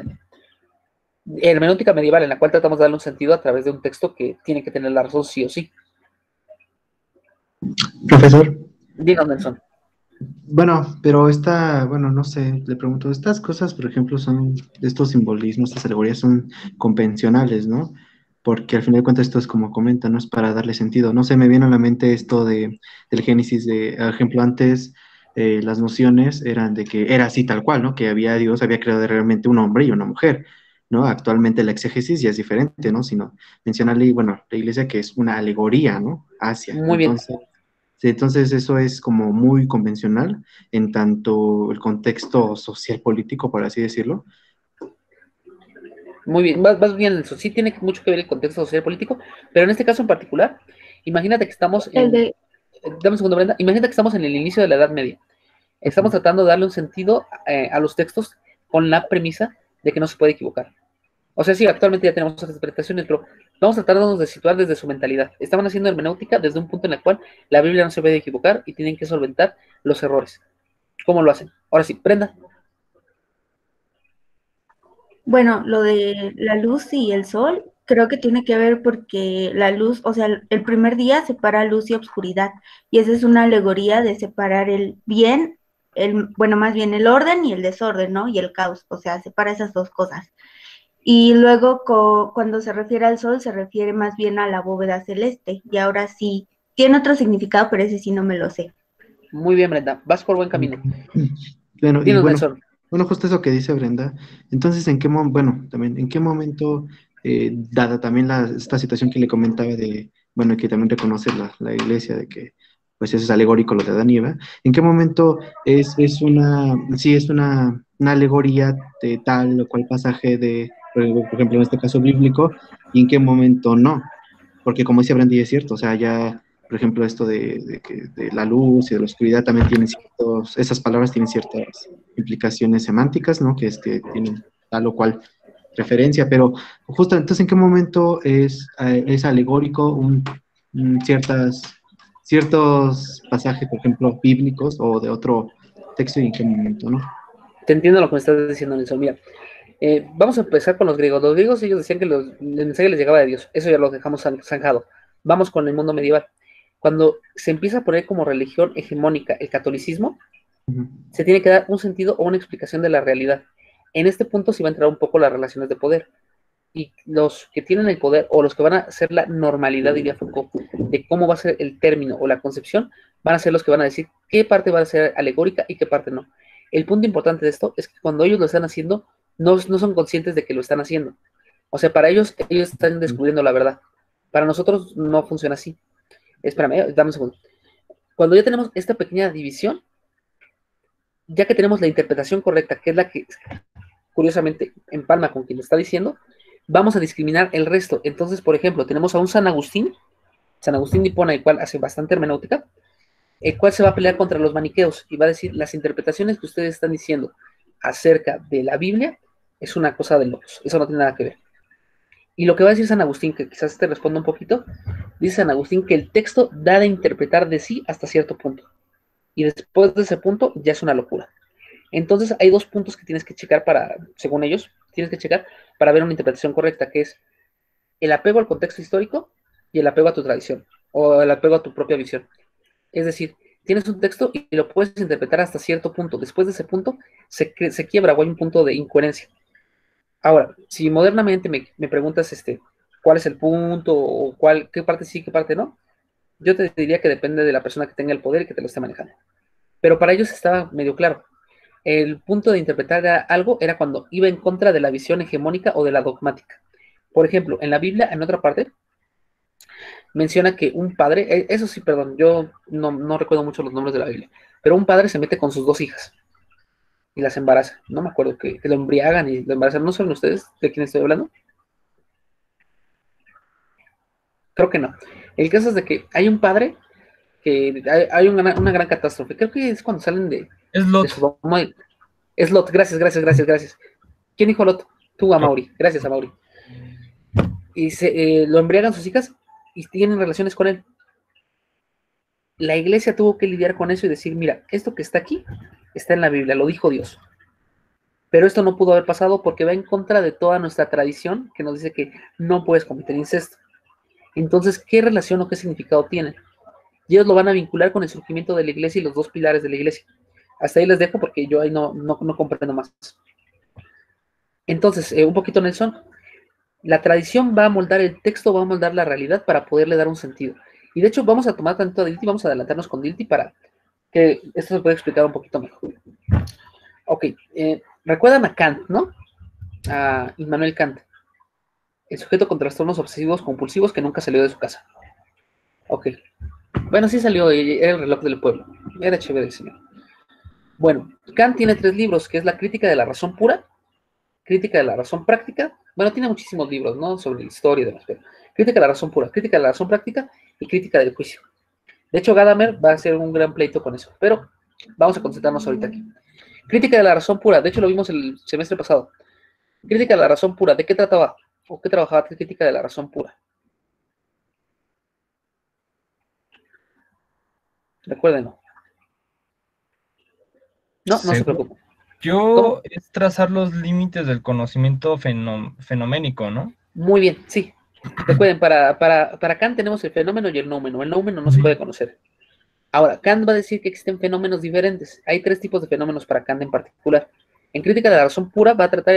medieval en la cual tratamos de darle un sentido a través de un texto que tiene que tener la razón sí o sí. Profesor. Diga, Nelson. Bueno, pero bueno, no sé, le pregunto, estas cosas, por ejemplo, estos simbolismos, estas alegorías son convencionales, ¿no? Porque al final de cuentas esto es como comenta, no es para darle sentido. No sé, me viene a la mente esto del Génesis, por ejemplo, antes las nociones eran de que era así tal cual, ¿no? Que Dios había creado realmente un hombre y una mujer, ¿no? Actualmente la exégesis ya es diferente, ¿no? Sino mencionarle, bueno, la iglesia que es una alegoría, ¿no? Hacia. Muy bien. Entonces, Sí, entonces eso es como muy convencional en tanto el contexto social político, por así decirlo. Muy bien, vas bien, eso sí tiene mucho que ver el contexto social y político, pero en este caso en particular, imagínate que estamos El en, de, dame un segundo, Brenda, imagínate que estamos en el inicio de la Edad Media. Estamos tratando de darle un sentido a los textos con la premisa de que no se puede equivocar. O sea, sí, actualmente ya tenemos otras interpretaciones, pero vamos a tratarnos de situar desde su mentalidad. Estaban haciendo hermenéutica desde un punto en el cual la Biblia no se puede equivocar y tienen que solventar los errores. ¿Cómo lo hacen? Ahora sí, Brenda. bueno, lo de la luz y el sol, creo que tiene que ver porque la luz, o sea, el primer día separa luz y obscuridad, y esa es una alegoría de separar el bien, bueno, más bien el orden y el desorden, ¿no? Y el caos, o sea, separa esas dos cosas. Y luego cuando se refiere al sol, se refiere más bien a la bóveda celeste, y ahora sí, tiene otro significado, pero ese sí no me lo sé. Muy bien, Brenda. Vas por buen camino. Bueno, y Dinos, bueno, Nelson. bueno, justo eso que dice Brenda. Entonces, bueno, también, ¿en qué momento, dada también esta situación que le comentaba de, bueno, que también reconoce la iglesia de que, pues eso es alegórico lo de Adán y Eva, ¿en qué momento sí es una alegoría de tal o cual pasaje por ejemplo, en este caso bíblico, y en qué momento no? Porque como decía Brenda, y es cierto, o sea, ya, por ejemplo, esto de la luz y de la oscuridad también tienen esas palabras tienen ciertas implicaciones semánticas, ¿no? Que tienen tal o cual referencia, pero justo entonces, ¿en qué momento es alegórico ciertos pasajes, por ejemplo, bíblicos o de otro texto y en qué momento, ¿no? Te entiendo lo que me estás diciendo, Nelson. Mira, vamos a empezar con los griegos. Los griegos, ellos decían que el mensaje les llegaba de Dios. Eso ya lo dejamos zanjado. Vamos con el mundo medieval. Cuando se empieza a poner como religión hegemónica el catolicismo, Ujú. se tiene que dar un sentido o una explicación de la realidad. En este punto sí va a entrar un poco las relaciones de poder. Y los que tienen el poder o los que van a ser la normalidad, diría Foucault, de cómo va a ser el término o la concepción, van a ser los que van a decir qué parte va a ser alegórica y qué parte no. El punto importante de esto es que cuando ellos lo están haciendo, no son conscientes de que lo están haciendo. O sea, para ellos están descubriendo la verdad. Para nosotros no funciona así. Espérame, dame un segundo. Cuando ya tenemos esta pequeña división, ya que tenemos la interpretación correcta, que es la que curiosamente empalma con quien lo está diciendo, vamos a discriminar el resto. Entonces, por ejemplo, tenemos a un San Agustín de Hipona, el cual hace bastante hermenéutica, el cual se va a pelear contra los maniqueos y va a decir, las interpretaciones que ustedes están diciendo acerca de la Biblia es una cosa de locos, eso no tiene nada que ver. Y lo que va a decir San Agustín, que quizás te responda un poquito, dice San Agustín que el texto da de interpretar de sí hasta cierto punto. Y después de ese punto ya es una locura. Entonces hay dos puntos que tienes que checar según ellos, tienes que checar para ver una interpretación correcta, que es el apego al contexto histórico y el apego a tu tradición, o el apego a tu propia visión. Es decir, tienes un texto y lo puedes interpretar hasta cierto punto. Después de ese punto se quiebra o hay un punto de incoherencia. Ahora, si modernamente me preguntas cuál es el punto o qué parte sí, qué parte no, yo te diría que depende de la persona que tenga el poder y que te lo esté manejando. Pero para ellos estaba medio claro. El punto de interpretar algo era cuando iba en contra de la visión hegemónica o de la dogmática. Por ejemplo, en la Biblia, en otra parte, menciona que un padre, eso sí, perdón, yo no recuerdo mucho los nombres de la Biblia, pero un padre se mete con sus dos hijas y las embaraza. No me acuerdo que lo embriagan y lo embarazan. ¿No saben ustedes de quién estoy hablando? Creo que no. El caso es de que hay un padre que hay una gran catástrofe. Creo que es cuando salen Es de Lot. Sodoma. Es Lot, gracias. ¿Quién dijo Lot? Tú, Amaury. Gracias, Amaury. Y lo embriagan sus hijas y tienen relaciones con él. La iglesia tuvo que lidiar con eso y decir, mira, esto que está aquí está en la Biblia, lo dijo Dios. Pero esto no pudo haber pasado porque va en contra de toda nuestra tradición que nos dice que no puedes cometer incesto. Entonces, ¿qué relación o qué significado tiene? Y ellos lo van a vincular con el surgimiento de la iglesia y los dos pilares de la iglesia. Hasta ahí les dejo porque yo ahí no comprendo más. Entonces, un poquito, Nelson, la tradición va a moldar el texto, va a moldar la realidad para poderle dar un sentido. Y de hecho, vamos a tomar tanto a Dilthey, vamos a adelantarnos con Dilthey para que esto se pueda explicar un poquito mejor. Ok, recuerdan a Kant, ¿no? A Immanuel Kant, el sujeto con trastornos obsesivos compulsivos que nunca salió de su casa. Ok. Bueno, sí salió, era el reloj del pueblo. Era chévere el señor. Bueno, Kant tiene 3 libros, que es la crítica de la razón pura, crítica de la razón práctica. Bueno, tiene muchísimos libros, ¿no? Sobre la historia y demás, pero crítica de la razón pura, crítica de la razón práctica y crítica del juicio. De hecho, Gadamer va a hacer un gran pleito con eso, pero vamos a concentrarnos ahorita aquí. Crítica de la razón pura, de hecho lo vimos el semestre pasado. Crítica de la razón pura, ¿de qué trataba? ¿O qué trabajaba crítica de la razón pura? Recuérdenlo. No se preocupe. Yo es trazar los límites del conocimiento fenoménico, ¿no? Muy bien, sí. Recuerden, para Kant tenemos el fenómeno y el nómeno. El nómeno no se puede conocer. Ahora, Kant va a decir que existen fenómenos diferentes. Hay 3 tipos de fenómenos para Kant en particular. En crítica de la razón pura va a tratar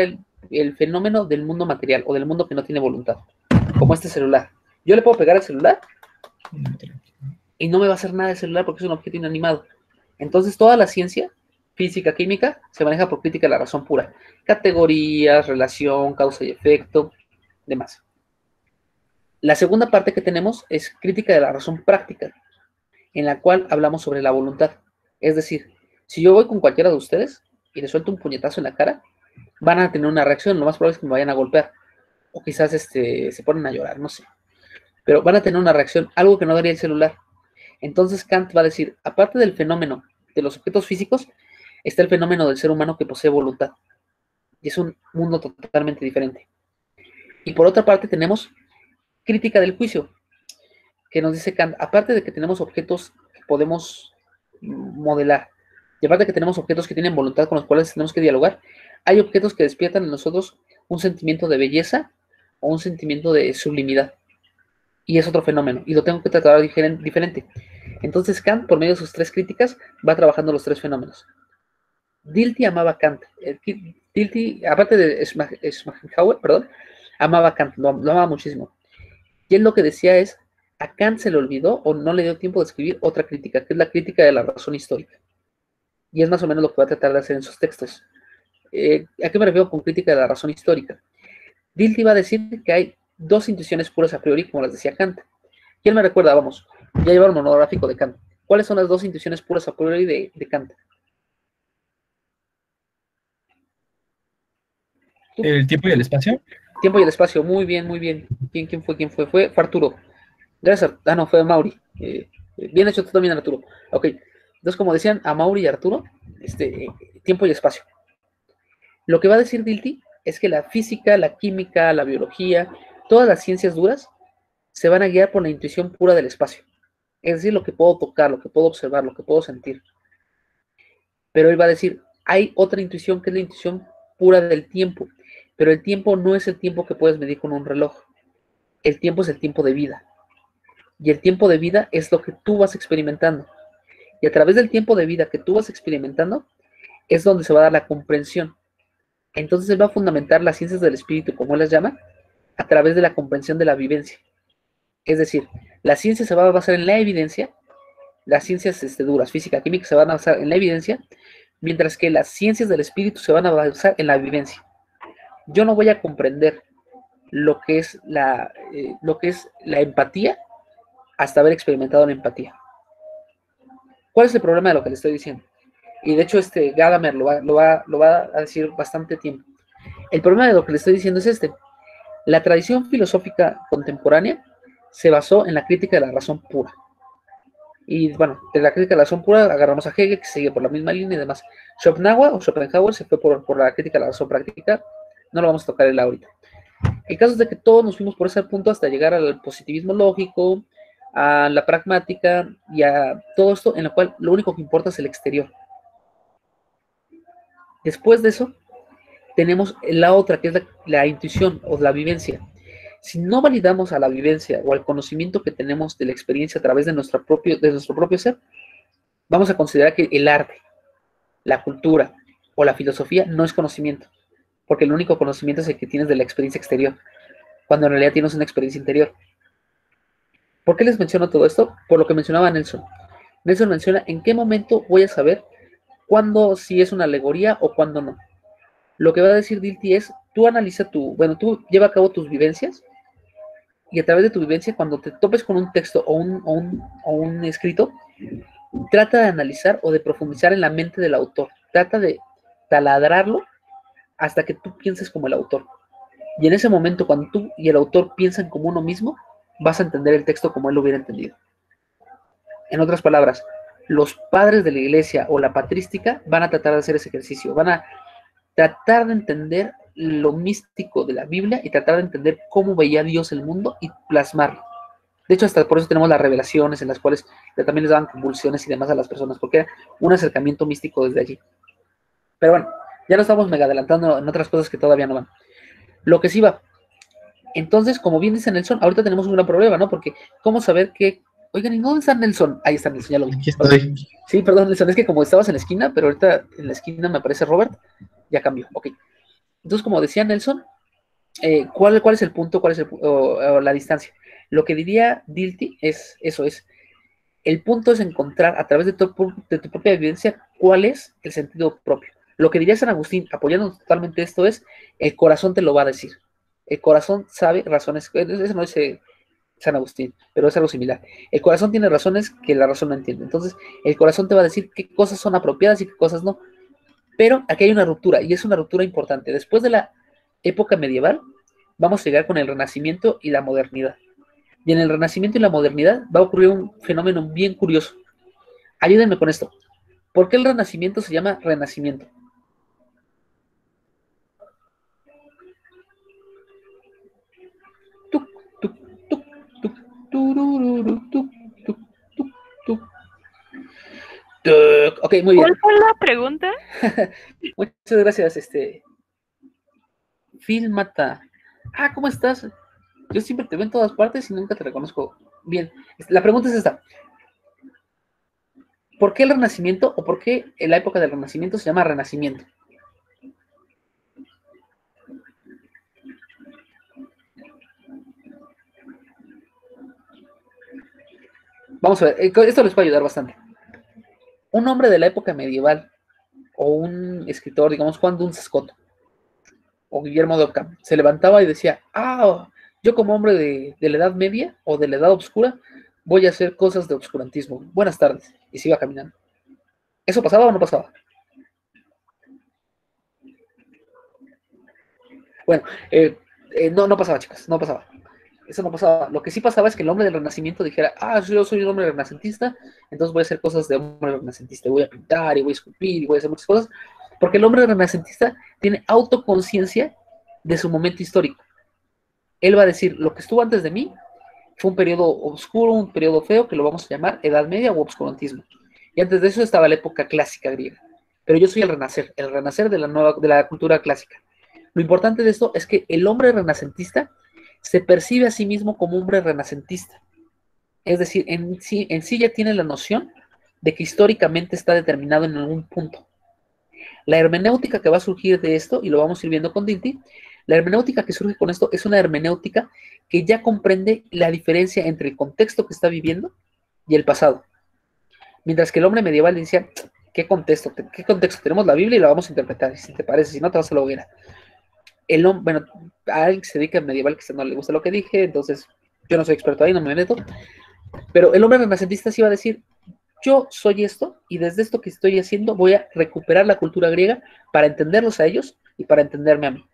el fenómeno del mundo material o del mundo que no tiene voluntad, como este celular. Yo le puedo pegar al celular y no me va a hacer nada el celular porque es un objeto inanimado. Entonces, toda la ciencia, física, química, se maneja por crítica de la razón pura. Categorías, relación, causa y efecto, demás. La segunda parte que tenemos es crítica de la razón práctica, en la cual hablamos sobre la voluntad. Es decir, si yo voy con cualquiera de ustedes y les suelto un puñetazo en la cara, van a tener una reacción. Lo más probable es que me vayan a golpear. O quizás se ponen a llorar, no sé. Pero van a tener una reacción, algo que no daría el celular. Entonces Kant va a decir, aparte del fenómeno de los objetos físicos, está el fenómeno del ser humano que posee voluntad. Y es un mundo totalmente diferente. Y por otra parte tenemos crítica del juicio, que nos dice Kant, aparte de que tenemos objetos que podemos modelar, y aparte de que tenemos objetos que tienen voluntad con los cuales tenemos que dialogar, hay objetos que despiertan en nosotros un sentimiento de belleza o un sentimiento de sublimidad. Y es otro fenómeno, y lo tengo que tratar diferente. Entonces Kant, por medio de sus 3 críticas, va trabajando los 3 fenómenos. Dilthey amaba a Kant. Dilthey, aparte de Schopenhauer, amaba a Kant, lo amaba muchísimo. Y él lo que decía es, a Kant se le olvidó o no le dio tiempo de escribir otra crítica, que es la crítica de la razón histórica. Y es más o menos lo que va a tratar de hacer en sus textos. ¿A qué me refiero con crítica de la razón histórica? Dilthey va a decir que hay 2 intuiciones puras a priori, como las decía Kant. ¿Quién me recuerda? Vamos, ya lleva el monográfico de Kant. ¿Cuáles son las 2 intuiciones puras a priori de Kant? ¿El tiempo y el espacio? Tiempo y el espacio, muy bien, muy bien. ¿Quién fue? Fue Arturo. Gracias. No, fue Mauri. Bien hecho tú también, Arturo. Ok. Entonces, como decían a Mauri y Arturo, tiempo y espacio. Lo que va a decir Dilthey es que la física, la química, la biología, todas las ciencias duras se van a guiar por la intuición pura del espacio. Es decir, lo que puedo tocar, lo que puedo observar, lo que puedo sentir. Pero él va a decir, hay otra intuición que es la intuición pura del tiempo. Pero el tiempo no es el tiempo que puedes medir con un reloj. El tiempo es el tiempo de vida. Y el tiempo de vida es lo que tú vas experimentando. Y a través del tiempo de vida que tú vas experimentando, es donde se va a dar la comprensión. Entonces él va a fundamentar las ciencias del espíritu, como él las llama, a través de la comprensión de la vivencia. Es decir, la ciencia se va a basar en la evidencia, las ciencias duras, física, química, se van a basar en la evidencia, mientras que las ciencias del espíritu se van a basar en la vivencia. Yo no voy a comprender lo que es la empatía hasta haber experimentado la empatía. ¿Cuál es el problema de lo que le estoy diciendo? Y de hecho Gadamer lo va a decir bastante tiempo. El problema de lo que le estoy diciendo es la tradición filosófica contemporánea se basó en la crítica de la razón pura. Y bueno, de la crítica de la razón pura agarramos a Hegel, que sigue por la misma línea y demás. Schopenhauer se fue por la crítica de la razón práctica. No lo vamos a tocar él ahorita. El caso es de que todos nos fuimos por ese punto hasta llegar al positivismo lógico, a la pragmática y a todo esto en lo cual lo único que importa es el exterior. Después de eso, tenemos la otra, que es la intuición o la vivencia. Si no validamos a la vivencia o al conocimiento que tenemos de la experiencia a través de nuestro propio ser, vamos a considerar que el arte, la cultura o la filosofía no es conocimiento, porque el único conocimiento es el que tienes de la experiencia exterior, cuando en realidad tienes una experiencia interior. ¿Por qué les menciono todo esto? Por lo que mencionaba Nelson. Nelson menciona en qué momento voy a saber cuándo sí es una alegoría o cuándo no. Lo que va a decir Dilthey es, tú analiza tú lleva a cabo tus vivencias y a través de tu vivencia, cuando te topes con un texto o un escrito, trata de analizar o de profundizar en la mente del autor. Trata de taladrarlo hasta que tú pienses como el autor. Y en ese momento, cuando tú y el autor piensan como uno mismo, vas a entender el texto como él lo hubiera entendido. En otras palabras, los padres de la iglesia o la patrística van a tratar de hacer ese ejercicio, van a tratar de entender lo místico de la Biblia y tratar de entender cómo veía Dios el mundo y plasmarlo. De hecho, hasta por eso tenemos las revelaciones en las cuales también les daban convulsiones y demás a las personas, porque era un acercamiento místico desde allí. Pero bueno, ya nos estamos mega adelantando en otras cosas que todavía no van. Lo que sí va. Entonces, como bien dice Nelson, ahorita tenemos un gran problema, ¿no? Porque, ¿cómo saber que... Oigan, ¿y dónde está Nelson? Ahí está Nelson, ya lo vi. Aquí estoy. Sí, perdón, Nelson, es que como estabas en la esquina, pero ahorita en la esquina me aparece Robert, ya cambió, ok. Entonces, como decía Nelson, ¿cuál es el punto? ¿Cuál es o la distancia? Lo que diría Dilthey es, eso es, el punto es encontrar a través de tu propia evidencia cuál es el sentido propio. Lo que diría San Agustín, apoyando totalmente esto, es, el corazón te lo va a decir. El corazón sabe razones, eso no dice San Agustín, pero es algo similar. El corazón tiene razones que la razón no entiende. Entonces, el corazón te va a decir qué cosas son apropiadas y qué cosas no. Pero aquí hay una ruptura, y es una ruptura importante. Después de la época medieval, vamos a llegar con el Renacimiento y la modernidad. Y en el Renacimiento y la modernidad va a ocurrir un fenómeno bien curioso. Ayúdenme con esto. ¿Por qué el Renacimiento se llama Renacimiento? Ok, muy bien. ¿Cuál fue la pregunta? Muchas gracias, Phil Mata. Ah, ¿cómo estás? Yo siempre te veo en todas partes y nunca te reconozco. Bien, la pregunta es esta. ¿Por qué el Renacimiento o por qué en la época del Renacimiento se llama Renacimiento? Vamos a ver, esto les va a ayudar bastante. Un hombre de la época medieval o un escritor, digamos Juan Duns Scott o Guillermo de Ockham, se levantaba y decía, yo como hombre de la Edad Media o de la Edad Oscura voy a hacer cosas de obscurantismo. Buenas tardes. Y se iba caminando. ¿Eso pasaba o no pasaba? Bueno, no pasaba, chicas, no pasaba. Eso no pasaba. Lo que sí pasaba es que el hombre del Renacimiento dijera, yo soy un hombre renacentista, entonces voy a hacer cosas de hombre renacentista, voy a pintar y voy a esculpir y voy a hacer muchas cosas, porque el hombre renacentista tiene autoconciencia de su momento histórico. Él va a decir, lo que estuvo antes de mí fue un periodo oscuro, un periodo feo, que lo vamos a llamar Edad Media o obscurantismo. Y antes de eso estaba la época clásica griega. Pero yo soy el renacer de la cultura clásica. Lo importante de esto es que el hombre renacentista se percibe a sí mismo como un hombre renacentista. Es decir, en sí ya tiene la noción de que históricamente está determinado en algún punto. La hermenéutica que va a surgir de esto, y lo vamos a ir viendo con Dilthey, la hermenéutica que surge con esto es una hermenéutica que ya comprende la diferencia entre el contexto que está viviendo y el pasado. Mientras que el hombre medieval decía, ¿qué contexto? Tenemos la Biblia y la vamos a interpretar, si te parece, si no te vas a la hoguera. Bueno, a alguien que se dedica al medieval que no le gusta lo que dije, entonces yo no soy experto ahí, no me meto, pero el hombre renacentista sí va a decir, yo soy esto, y desde esto que estoy haciendo voy a recuperar la cultura griega para entenderlos a ellos y para entenderme a mí.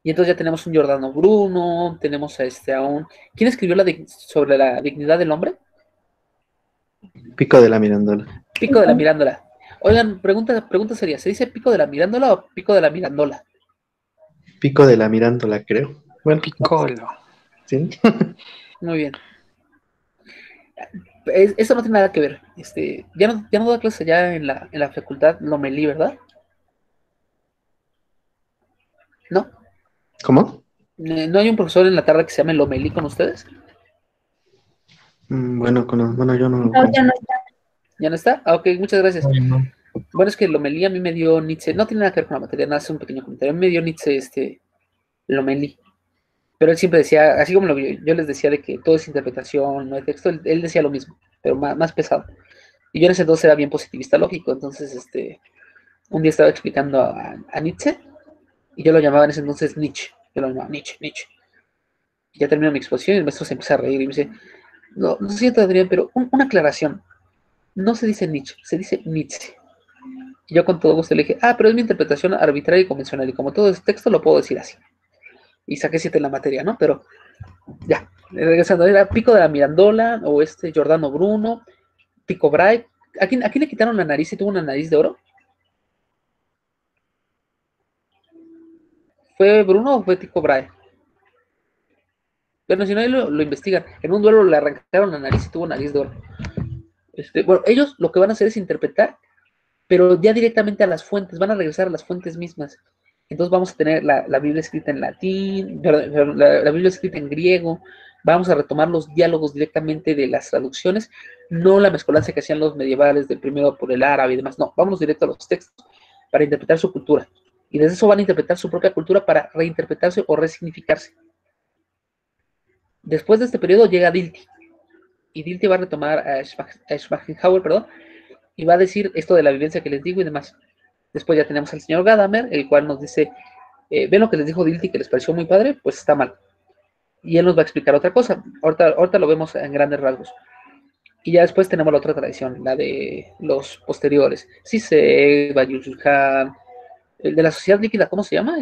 Y entonces ya tenemos un Giordano Bruno, tenemos ¿quién escribió sobre la dignidad del hombre? Pico de la Mirandola. Pico de la Mirandola. Oigan, pregunta seria, ¿se dice Pico de la Mirandola o Pico de la Mirandola? Pico de la Mirandola, creo. Bueno, Piccolo. ¿Sí? Muy bien. Eso no tiene nada que ver. Ya no da clase ya en la facultad Lomelí, ¿verdad? ¿No? ¿Cómo? ¿No hay un profesor en la tarde que se llame Lomelí con ustedes? Bueno, yo no. No, ya no está. ¿Ya no está? Ok, muchas gracias. Ay, no. Bueno, es que Lomelí a mí me dio Nietzsche, no tiene nada que ver con la materia, nada, es un pequeño comentario. A mí me dio Nietzsche, Lomelí. Pero él siempre decía, así como yo les decía de que todo es interpretación, no es texto, él decía lo mismo, pero más pesado. Y yo en ese entonces era bien positivista lógico, entonces un día estaba explicando a Nietzsche y yo lo llamaba en ese entonces Nietzsche. Yo lo llamaba Nietzsche. Ya termino mi exposición y el maestro se empieza a reír y me dice, no, no siento, Adrián, pero una aclaración. No se dice Nietzsche, se dice Nietzsche. Y yo con todo gusto le dije, pero es mi interpretación arbitraria y convencional, y como todo es texto lo puedo decir así. Y saqué 7 en la materia, ¿no? Pero ya, regresando, era Pico de la Mirandola, o Giordano Bruno, Tycho Brahe. ¿A quién le quitaron la nariz y tuvo una nariz de oro? ¿Fue Bruno o fue Tycho Brahe? Pero si no, ahí lo investigan. En un duelo le arrancaron la nariz y tuvo nariz de oro. Bueno, ellos lo que van a hacer es interpretar, pero ya directamente a las fuentes, van a regresar a las fuentes mismas. Entonces vamos a tener la Biblia escrita en latín, la Biblia escrita en griego, vamos a retomar los diálogos directamente de las traducciones, no la mezcolanza que hacían los medievales del primero por el árabe y demás, no, vámonos directo a los textos para interpretar su cultura. Y desde eso van a interpretar su propia cultura para reinterpretarse o resignificarse. Después de este periodo llega Dilthey, y Dilthey va a retomar a Schopenhauer, perdón, y va a decir esto de la vivencia que les digo y demás. Después ya tenemos al señor Gadamer, el cual nos dice, ven lo que les dijo Dilthey que les pareció muy padre, pues está mal. Y él nos va a explicar otra cosa. Ahorita lo vemos en grandes rasgos. Y ya después tenemos la otra tradición, la de los posteriores. Zizek, Bayuzhan, el de la sociedad líquida, ¿cómo se llama?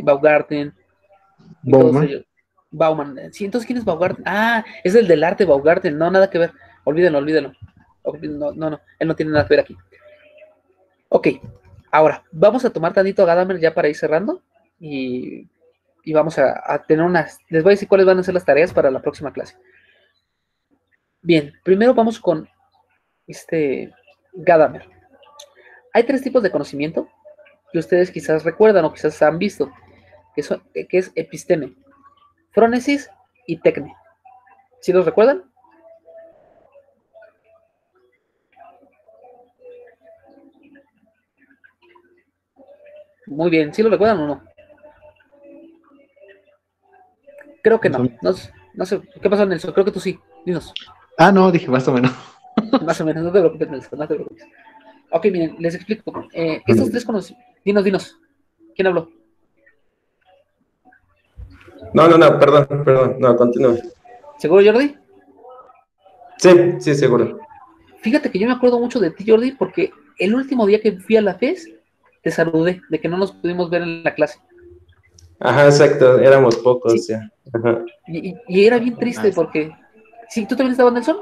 Baumgarten. Bauman. Sí, entonces, ¿quién es Baumgarten? Es el del arte Baumgarten. No, nada que ver. Olvídenlo. No, él no tiene nada que ver aquí. Ok, ahora, vamos a tomar tantito a Gadamer ya para ir cerrando. Y vamos a tener les voy a decir cuáles van a ser las tareas para la próxima clase. Bien, primero vamos con Gadamer. Hay 3 tipos de conocimiento que ustedes quizás recuerdan o quizás han visto, que es episteme, frónesis y tecne. ¿Sí los recuerdan? Muy bien, ¿sí lo recuerdan o no? Creo que no. No sé. ¿Qué pasó, Nelson? Creo que tú sí. Dinos. No, dije más o menos. Más o menos, no te preocupes, Nelson, no te preocupes. Ok, miren, les explico. Estos 3 conocimientos. Dinos. ¿Quién habló? No, perdón. No, continúa. ¿Seguro, Jordi? Sí, seguro. Fíjate que yo me acuerdo mucho de ti, Jordi, porque el último día que fui a la FES, te saludé, de que no nos pudimos ver en la clase. Ajá, exacto, éramos pocos, sí. Ya. Ajá. Y era bien triste porque... ¿Sí, tú también estabas, Nelson?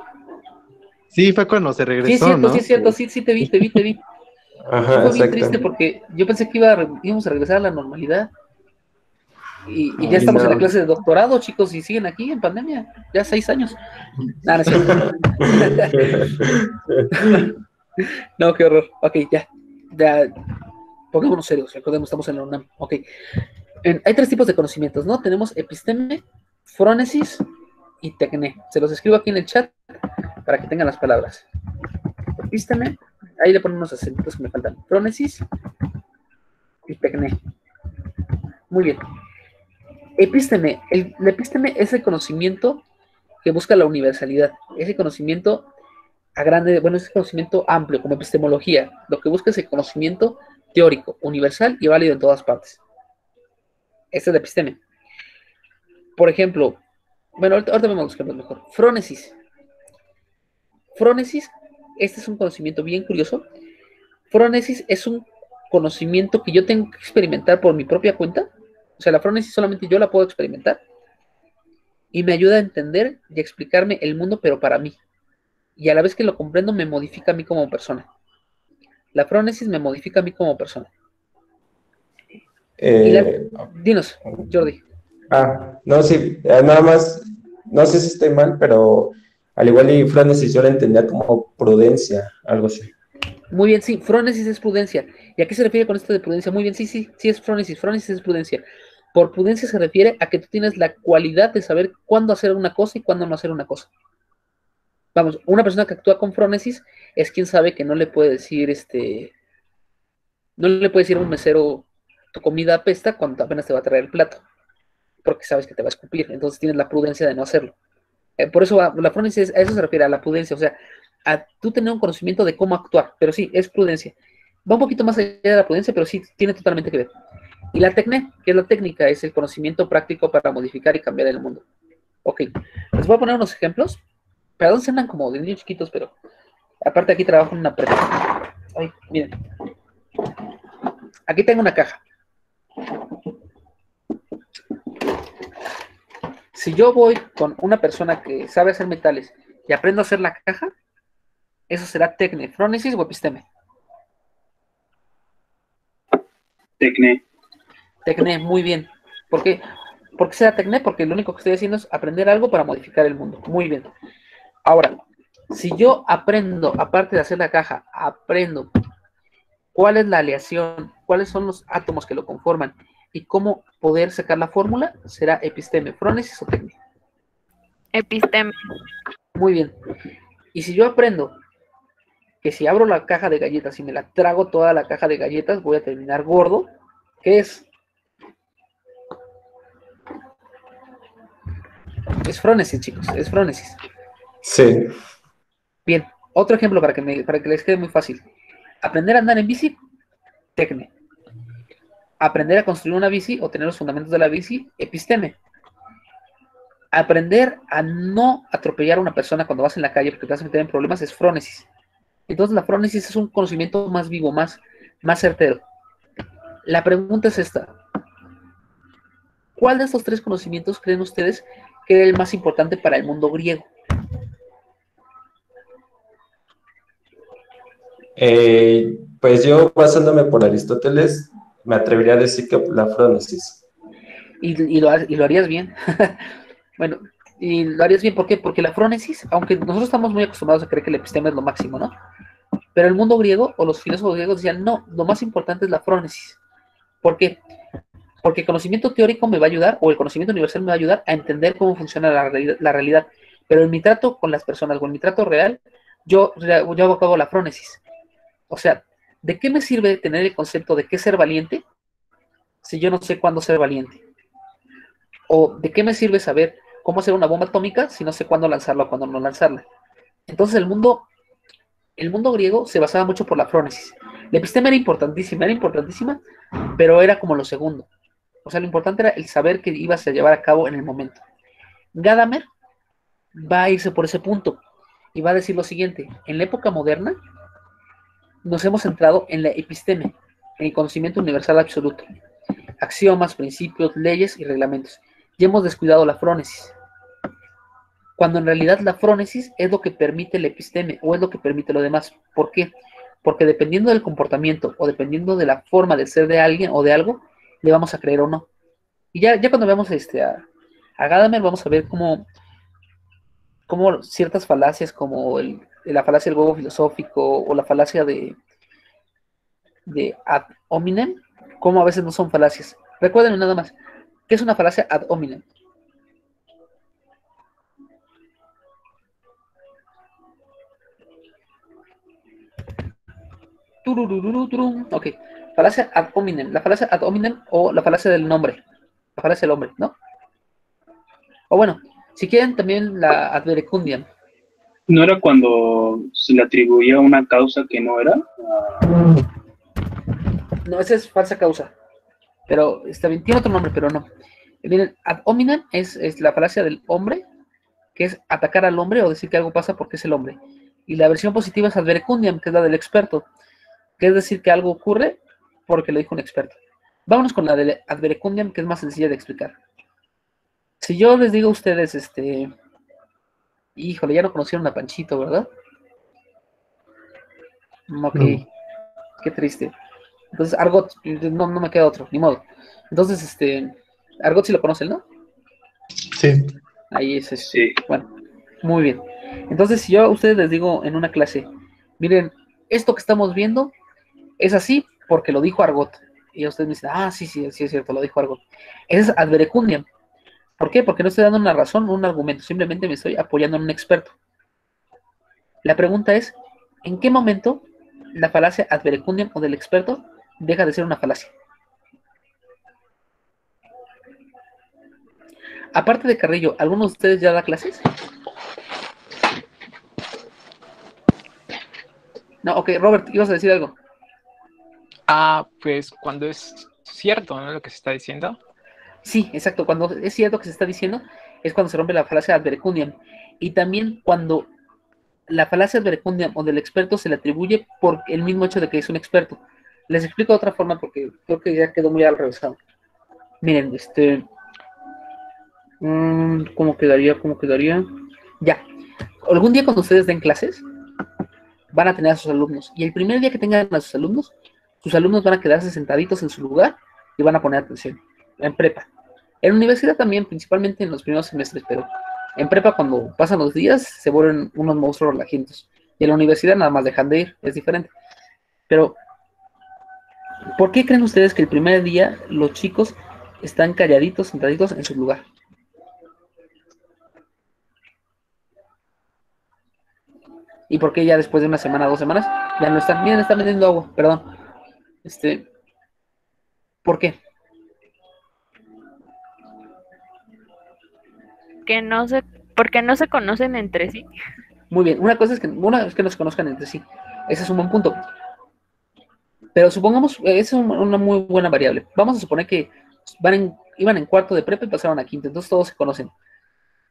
Sí, fue cuando se regresó, sí, es cierto, ¿no? Sí, es cierto, sí, te vi. Ajá, fue bien triste porque yo pensé que íbamos a regresar a la normalidad. Y ya estamos en la clase de doctorado, chicos, y siguen aquí en pandemia, ya 6 años. No es cierto. No, qué horror. Ok, ya. Pongámonos serios, recordemos, estamos en la UNAM. Ok. Hay 3 tipos de conocimientos, ¿no? Tenemos episteme, frónesis y tecne. Se los escribo aquí en el chat para que tengan las palabras. Episteme, ahí le ponen unos acentos que me faltan. Frónesis y tecne. Muy bien. Episteme. El episteme es el conocimiento que busca la universalidad. Ese conocimiento ese conocimiento amplio, como epistemología. Lo que busca es el conocimiento teórico, universal y válido en todas partes. Este es el episteme. Por ejemplo, bueno, ahorita vemos los ejemplos mejor. Frónesis. Frónesis, este es un conocimiento bien curioso. Frónesis es un conocimiento que yo tengo que experimentar por mi propia cuenta. O sea, la frónesis solamente yo la puedo experimentar. Y me ayuda a entender y a explicarme el mundo, pero para mí. Y a la vez que lo comprendo, me modifica a mí como persona. La frónesis me modifica a mí como persona. Dinos, Jordi. No, sí, nada más, no sé si estoy mal, pero al igual y frónesis yo la entendía como prudencia, algo así. Muy bien, sí, frónesis es prudencia. ¿Y a qué se refiere con esto de prudencia? Muy bien, sí, es frónesis. Frónesis es prudencia. Por prudencia se refiere a que tú tienes la cualidad de saber cuándo hacer una cosa y cuándo no hacer una cosa. Vamos, una persona que actúa con frónesis es quien sabe que no le puede decir, no le puede decir a un mesero, tu comida apesta cuando apenas te va a traer el plato, porque sabes que te va a escupir, entonces tienes la prudencia de no hacerlo. Por eso la frónesis, a eso se refiere, a la prudencia, o sea, a tú tener un conocimiento de cómo actuar, pero sí, es prudencia. Va un poquito más allá de la prudencia, pero sí, tiene totalmente que ver. Y la tecne, que es la técnica, es el conocimiento práctico para modificar y cambiar el mundo. Ok, les voy a poner unos ejemplos. Perdón, se andan como de niños chiquitos, pero aparte aquí trabajo en una prepa. Ay, miren. Aquí tengo una caja. Si yo voy con una persona que sabe hacer metales y aprendo a hacer la caja, eso será tecne, frónesis o episteme. Tecne. Tecne, muy bien. ¿Por qué? ¿Por qué será tecne? Porque lo único que estoy haciendo es aprender algo para modificar el mundo. Muy bien. Ahora, si yo aprendo, aparte de hacer la caja, aprendo cuál es la aleación, cuáles son los átomos que lo conforman y cómo poder sacar la fórmula, será episteme, frónesis o tecne. Episteme. Muy bien. Y si yo aprendo que si abro la caja de galletas y me la trago toda la caja de galletas, voy a terminar gordo, ¿qué es? Es frónesis, chicos, es frónesis. Sí. Bien, otro ejemplo para que les quede muy fácil. Aprender a andar en bici, tecne. Aprender a construir una bici o tener los fundamentos de la bici, episteme. Aprender a no atropellar a una persona cuando vas en la calle porque te vas a meter en problemas es frónesis. Entonces la frónesis es un conocimiento más vivo, más certero. La pregunta es esta. ¿Cuál de estos tres conocimientos creen ustedes que era el más importante para el mundo griego? Pues yo, basándome por Aristóteles, me atrevería a decir que la frónesis. Y lo harías bien. Bueno, y lo harías bien, ¿por qué? Porque la frónesis, aunque nosotros estamos muy acostumbrados a creer que el epistema es lo máximo, ¿no? Pero el mundo griego, o los filósofos griegos decían, no, lo más importante es la frónesis. ¿Por qué? Porque el conocimiento teórico me va a ayudar, o el conocimiento universal me va a ayudar a entender cómo funciona la realidad. Pero en mi trato con las personas, o en mi trato real, yo hago a cabo la frónesis. O sea, ¿de qué me sirve tener el concepto de qué ser valiente si yo no sé cuándo ser valiente? ¿O de qué me sirve saber cómo hacer una bomba atómica si no sé cuándo lanzarla o cuándo no lanzarla? Entonces el mundo griego se basaba mucho por la frónesis. La epistema era importantísima, pero era como lo segundo. O sea, lo importante era el saber que ibas a llevar a cabo en el momento. Gadamer va a irse por ese punto y va a decir lo siguiente: en la época moderna nos hemos centrado en la episteme, en el conocimiento universal absoluto, axiomas, principios, leyes y reglamentos, y hemos descuidado la frónesis, cuando en realidad la frónesis es lo que permite el episteme, o es lo que permite lo demás. ¿Por qué? Porque dependiendo del comportamiento, o dependiendo de la forma de ser de alguien o de algo, le vamos a creer o no. Y ya cuando veamos a Gadamer, vamos a ver cómo ciertas falacias, como la falacia del huevo filosófico, o la falacia de ad hominem, como a veces no son falacias. Recuerden nada más, ¿qué es una falacia ad hominem? Ok, falacia ad hominem. La falacia ad hominem, o la falacia del nombre. La falacia del hombre, ¿no? O bueno, si quieren también la ad verecundiam. ¿No era cuando se le atribuía una causa que no era? No, esa es falsa causa. Pero está bien, tiene otro nombre, pero no. Miren, ad hominem es la falacia del hombre, que es atacar al hombre o decir que algo pasa porque es el hombre. Y la versión positiva es ad verecundiam, que es la del experto, que es decir que algo ocurre porque lo dijo un experto. Vámonos con la de ad verecundiam, que es más sencilla de explicar. Si yo les digo a ustedes, híjole, ya no conocieron a Panchito, ¿verdad? Ok, qué triste. Entonces, Argot, no me queda otro, ni modo. Entonces, Argot sí lo conocen, ¿no? Sí. Ahí es, Sí. Bueno, muy bien. Entonces, si yo a ustedes les digo en una clase, miren, esto que estamos viendo es así porque lo dijo Argot. Y ustedes me dicen, sí es cierto, lo dijo Argot. Ese es ad verecundiam. ¿Por qué? Porque no estoy dando una razón o un argumento, simplemente me estoy apoyando en un experto. La pregunta es, ¿en qué momento la falacia ad verecundiam o del experto deja de ser una falacia? Aparte de Carrillo, ¿alguno de ustedes ya da clases? No, ok, Robert, ¿ibas a decir algo? Pues cuando es cierto, ¿no? Lo que se está diciendo. Sí, exacto, cuando es cierto que se está diciendo, es cuando se rompe la falacia ad verecundiam. Y también cuando la falacia ad verecundiam o del experto se le atribuye por el mismo hecho de que es un experto. Les explico de otra forma porque creo que ya quedó muy al revésado. Miren, ¿cómo quedaría? ¿Cómo quedaría? Ya. Algún día cuando ustedes den clases, van a tener a sus alumnos. Y el primer día que tengan a sus alumnos van a quedarse sentaditos en su lugar y van a poner atención. En prepa. En universidad también, principalmente en los primeros semestres, pero en prepa cuando pasan los días se vuelven unos monstruos relajientos. Y en la universidad nada más dejan de ir, es diferente. Pero, ¿por qué creen ustedes que el primer día los chicos están calladitos, sentaditos en su lugar? ¿Y por qué ya después de una semana, 2 semanas, ya no están? Miren, están vendiendo agua, perdón. ¿Por qué? Porque no se conocen entre sí. Muy bien, una es que no se conozcan entre sí. Ese es un buen punto. Pero supongamos, esa es una muy buena variable. Vamos a suponer que iban en cuarto de prepa y pasaron a quinto, entonces todos se conocen.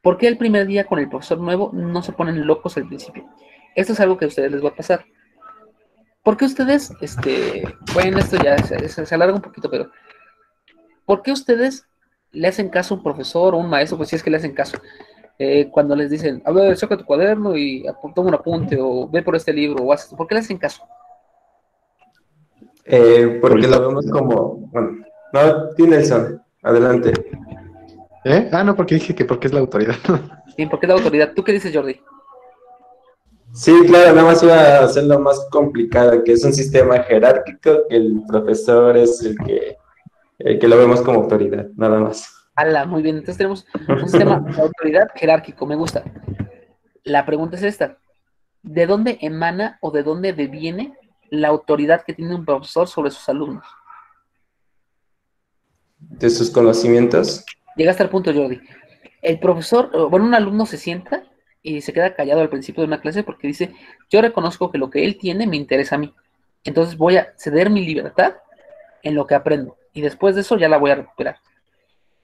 ¿Por qué el primer día con el profesor nuevo no se ponen locos al principio? Esto es algo que a ustedes les va a pasar. ¿Por qué ustedes, bueno, esto ya se alarga un poquito, pero ¿por qué ustedes le hacen caso a un profesor o un maestro, pues si es que le hacen caso? Cuando les dicen, a ver, saca tu cuaderno y toma un apunte, o ve por este libro, o haz esto. ¿Por qué le hacen caso? Porque lo vemos como, bueno, no, Nelson, adelante. No, porque dije que porque es la autoridad. Sí, porque es la autoridad. ¿Tú qué dices, Jordi? Sí, claro, nada más iba a hacerlo más complicado, que es un sistema jerárquico, que el profesor es el que lo vemos como autoridad, nada más. Ala, muy bien. Entonces tenemos un sistema de autoridad jerárquico, me gusta. La pregunta es esta. ¿De dónde emana o de dónde deviene la autoridad que tiene un profesor sobre sus alumnos? De sus conocimientos. Llegaste al punto, Jordi. El profesor, bueno, un alumno se sienta y se queda callado al principio de una clase porque dice, yo reconozco que lo que él tiene me interesa a mí. Entonces voy a ceder mi libertad en lo que aprendo. Y después de eso ya la voy a recuperar.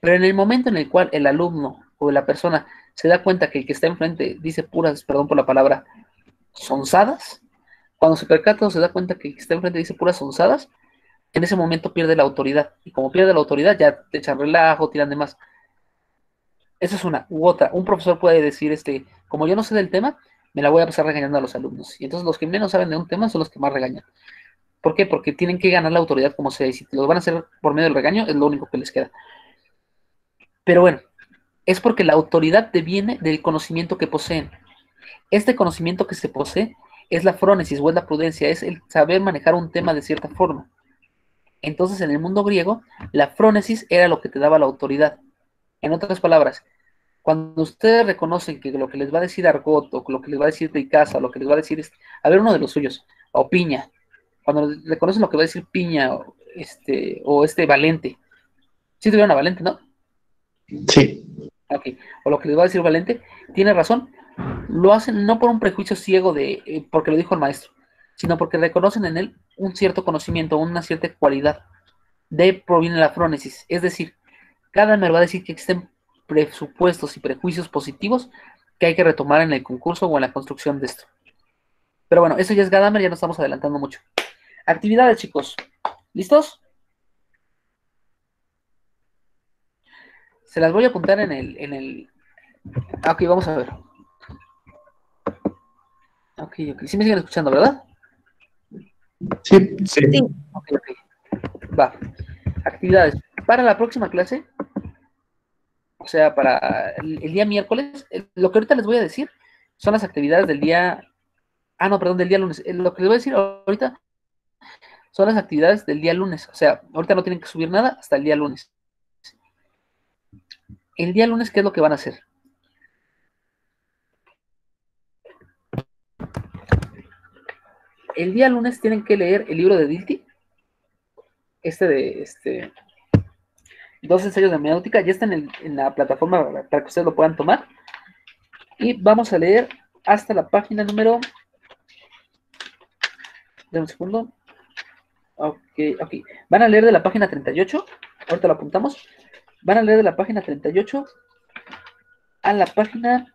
Pero en el momento en el cual el alumno o la persona se da cuenta que el que está enfrente dice puras, perdón por la palabra, sonzadas, cuando se percata o se da cuenta que el que está enfrente dice puras sonzadas, en ese momento pierde la autoridad. Y como pierde la autoridad, ya te echan relajo, tiran de más. Esa es una. U otra. Un profesor puede decir, como yo no sé del tema, me la voy a pasar regañando a los alumnos. Y entonces los que menos saben de un tema son los que más regañan. ¿Por qué? Porque tienen que ganar la autoridad como sea. Y si lo van a hacer por medio del regaño, es lo único que les queda. Pero bueno, es porque la autoridad deviene del conocimiento que poseen. Este conocimiento que se posee es la frónesis o es la prudencia, es el saber manejar un tema de cierta forma. Entonces, en el mundo griego, la frónesis era lo que te daba la autoridad. En otras palabras, cuando ustedes reconocen que lo que les va a decir Argot, o lo que les va a decir Tricasa, o lo que les va a decir, a ver, uno de los suyos, o Piña, cuando reconocen lo que va a decir Piña, o Valente, sí tuvieron a Valente, ¿no? Sí. Ok, o lo que les va a decir Valente, tiene razón, lo hacen no por un prejuicio ciego porque lo dijo el maestro, sino porque reconocen en él un cierto conocimiento, una cierta cualidad. De ahí proviene la frónesis, es decir, cada me va a decir que existen presupuestos y prejuicios positivos que hay que retomar en el concurso o en la construcción de esto. Pero bueno, eso ya es Gadamer, ya nos estamos adelantando mucho. Actividades, chicos. ¿Listos? Se las voy a apuntar en el... Ok, vamos a ver. Ok. Sí me siguen escuchando, ¿verdad? Sí. Ok. Va. Actividades. Para la próxima clase, o sea, para el día miércoles, lo que ahorita les voy a decir son las actividades del día... no, perdón, del día lunes. Lo que les voy a decir ahorita son las actividades del día lunes. O sea, ahorita no tienen que subir nada hasta el día lunes. El día lunes, ¿qué es lo que van a hacer? El día lunes tienen que leer el libro de Dilthey. Dos ensayos de hermenéutica. Ya está en la plataforma para que ustedes lo puedan tomar. Y vamos a leer hasta la página número... Dame un segundo. Ok. Van a leer de la página 38. Ahorita lo apuntamos. Van a leer de la página 38 a la página...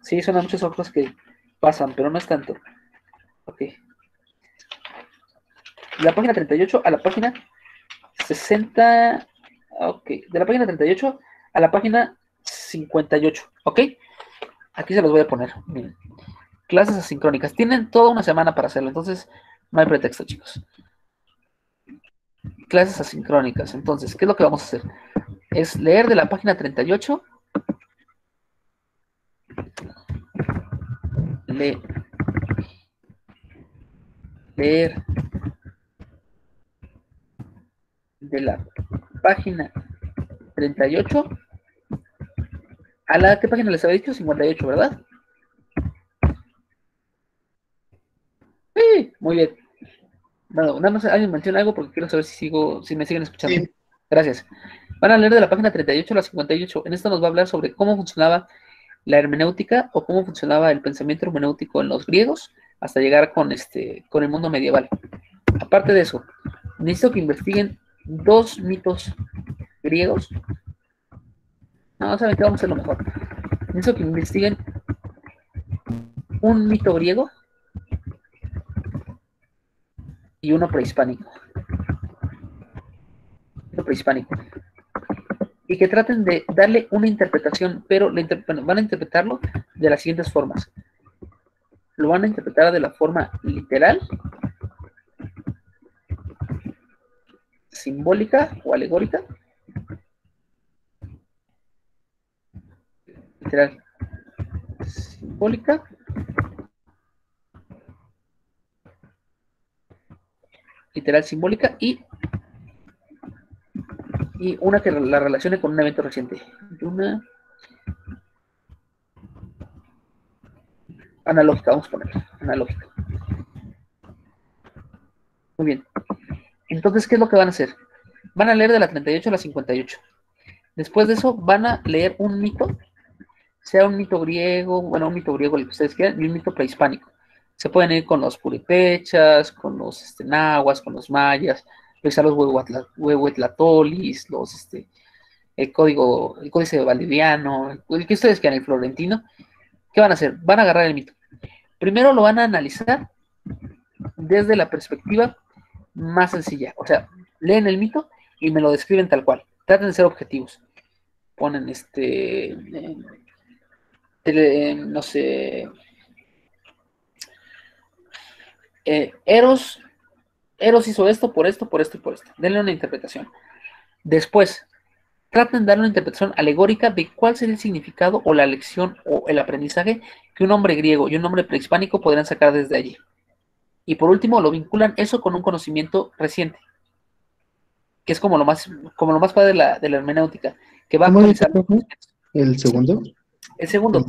Sí, son muchas cosas que pasan, pero no es tanto. Ok. De la página 38 a la página 60... Ok, de la página 38 a la página 58, ¿ok? Aquí se los voy a poner. Miren. Clases asincrónicas. Tienen toda una semana para hacerlo, entonces no hay pretexto, chicos. Clases asincrónicas. Entonces, ¿qué es lo que vamos a hacer? Es leer de la página 38. Leer de la página 38 a la... ¿Qué página les había dicho? 58, ¿verdad? Sí, muy bien. Bueno, nada más alguien menciona algo porque quiero saber si me siguen escuchando. Sí. Gracias. Van a leer de la página 38 a la 58. En esta nos va a hablar sobre cómo funcionaba la hermenéutica o cómo funcionaba el pensamiento hermenéutico en los griegos hasta llegar con el mundo medieval. Aparte de eso, necesito que investiguen 2 mitos griegos. No, saben que vamos a hacerlo mejor. Necesito que investiguen un mito griego y uno prehispánico. Y que traten de darle una interpretación, pero van a interpretarlo de las siguientes formas. Lo van a interpretar de la forma literal, simbólica o alegórica. Literal, simbólica. Literal, simbólica y una que la relacione con un evento reciente. Una analógica, vamos a poner. Analógica. Muy bien. Entonces, ¿qué es lo que van a hacer? Van a leer de la 38 a la 58. Después de eso, van a leer un mito, sea un mito griego, bueno, un mito griego, el que ustedes quieran, y un mito prehispánico. Se pueden ir con los puripechas, con los nahuas, con los mayas, revisar los huehuetlatolis, el códice valdiviano, el que ustedes quieran, el florentino. ¿Qué van a hacer? Van a agarrar el mito. Primero lo van a analizar desde la perspectiva más sencilla. O sea, leen el mito y me lo describen tal cual. Traten de ser objetivos. Ponen no sé, Eros hizo esto, por esto, por esto y por esto. Denle una interpretación. Después, traten de dar una interpretación alegórica de cuál sería el significado o la lección o el aprendizaje que un hombre griego y un hombre prehispánico podrían sacar desde allí. Y por último, lo vinculan eso con un conocimiento reciente, que es como lo más padre de la hermenéutica, que va a actualizar. ¿El segundo? El segundo.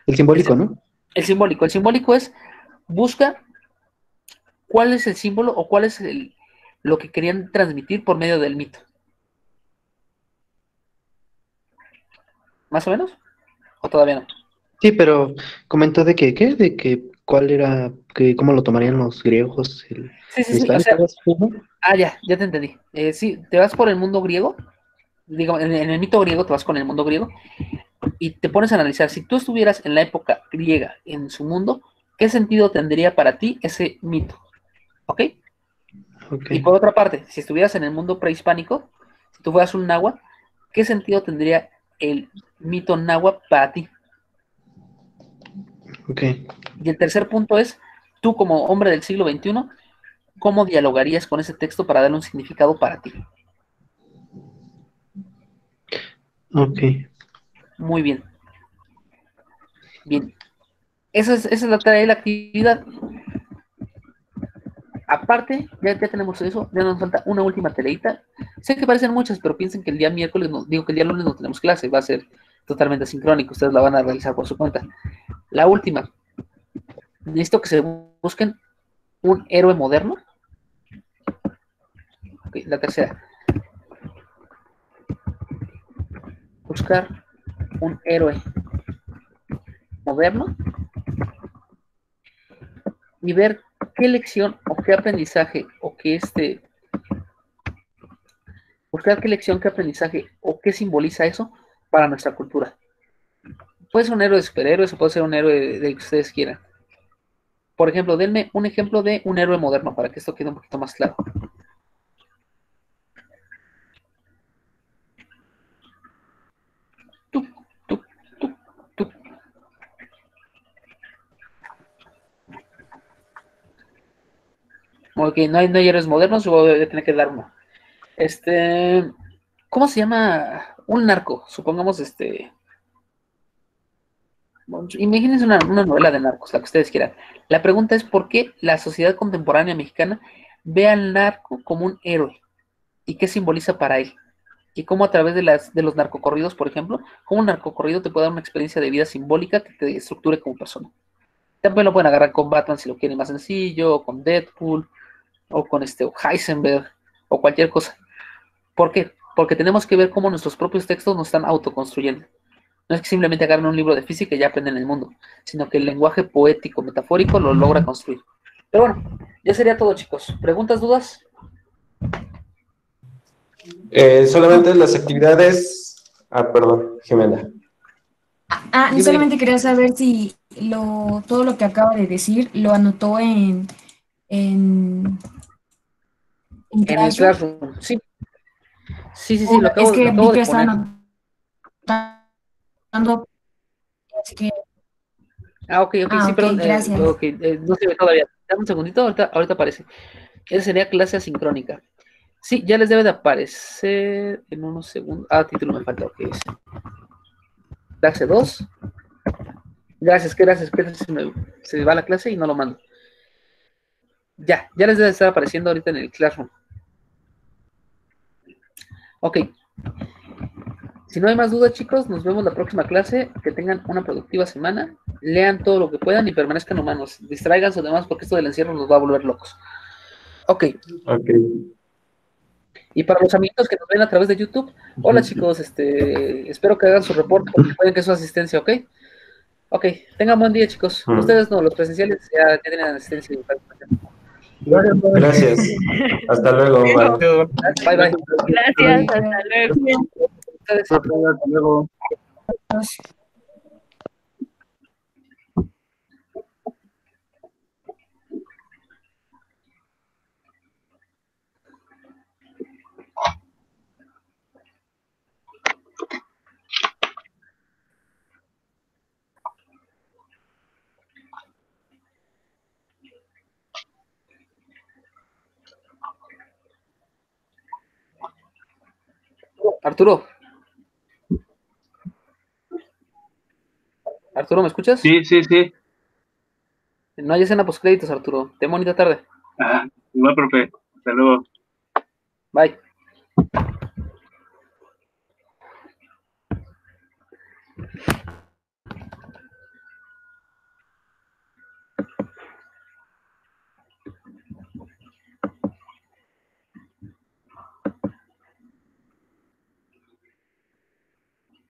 El simbólico, ¿no? El simbólico es, busca cuál es el símbolo o cuál es lo que querían transmitir por medio del mito. ¿Más o menos? ¿O todavía no? Sí, pero comentó de que, ¿qué? De que cuál era, que cómo lo tomarían los griegos. Sí. O sea, ya te entendí. Sí, te vas por el mundo griego, digo, en el mito griego te vas con el mundo griego y te pones a analizar, si tú estuvieras en la época griega, en su mundo, ¿qué sentido tendría para ti ese mito? ¿Ok? Y por otra parte, si estuvieras en el mundo prehispánico, si tú fueras un náhuatl, ¿qué sentido tendría el mito náhuatl para ti? Y el tercer punto es, tú como hombre del siglo XXI, ¿cómo dialogarías con ese texto para darle un significado para ti? Muy bien. Bien. Esa es la tarea de la actividad. Aparte, ya tenemos eso, ya nos falta una última tareita. Sé que parecen muchas, pero piensen que el día miércoles, que el día lunes no tenemos clase, va a ser totalmente asincrónico, ustedes la van a realizar por su cuenta. La última, necesito que se busquen un héroe moderno. La tercera, buscar un héroe moderno y ver qué lección o qué aprendizaje o qué buscar qué lección, qué aprendizaje o qué simboliza eso para nuestra cultura. Puede ser un héroe de superhéroes o puede ser un héroe del que ustedes quieran. Por ejemplo, denme un ejemplo de un héroe moderno para que esto quede un poquito más claro. Tuc, tuc, tuc, tuc. Ok, no hay héroes modernos, yo voy a tener que dar uno. ¿Cómo se llama? Un narco, supongamos bueno, imagínense una novela de narcos, la que ustedes quieran. La pregunta es por qué la sociedad contemporánea mexicana ve al narco como un héroe y qué simboliza para él. Y cómo a través de los narcocorridos, por ejemplo, cómo un narcocorrido te puede dar una experiencia de vida simbólica que te estructure como persona. También lo pueden agarrar con Batman si lo quieren más sencillo, o con Deadpool, o con o Heisenberg, o cualquier cosa. ¿Por qué? Porque tenemos que ver cómo nuestros propios textos nos están autoconstruyendo. No es que simplemente agarren un libro de física y ya aprenden el mundo, sino que el lenguaje poético, metafórico, lo logra construir. Pero bueno, ya sería todo, chicos. ¿Preguntas, dudas? Solamente las actividades. Ah, perdón, Jimena. Y solamente quería saber si todo lo que acaba de decir lo anotó en En el Classroom. Classroom, sí. Sí, lo acabo, Es que lo acabo vi que de estaba poner. anotando, así que... Ok, sí, perdón. Gracias. No se ve todavía. Dame un segundito, ahorita aparece. Esa sería clase asincrónica. Sí, ya les debe de aparecer en unos segundos. Título me falta, ok. Clase 2. Gracias, que se me va la clase y no lo mando. Ya les debe estar apareciendo ahorita en el Classroom. Ok. Si no hay más dudas, chicos, nos vemos la próxima clase. Que tengan una productiva semana. Lean todo lo que puedan y permanezcan humanos. Distráiganse demás porque esto del encierro nos va a volver locos. Ok. Y para los amiguitos que nos ven a través de YouTube, hola chicos, espero que hagan su reporte porque pueden que es su asistencia, ¿ok? Ok, tengan buen día, chicos. Ustedes no, los presenciales ya tienen asistencia. Gracias. Hasta luego. Bye, bye. Gracias, hasta luego. Hasta luego. Arturo, ¿me escuchas? Sí. No hay escena post créditos, Arturo. Ten bonita tarde. Igual, profe. Hasta luego. Bye.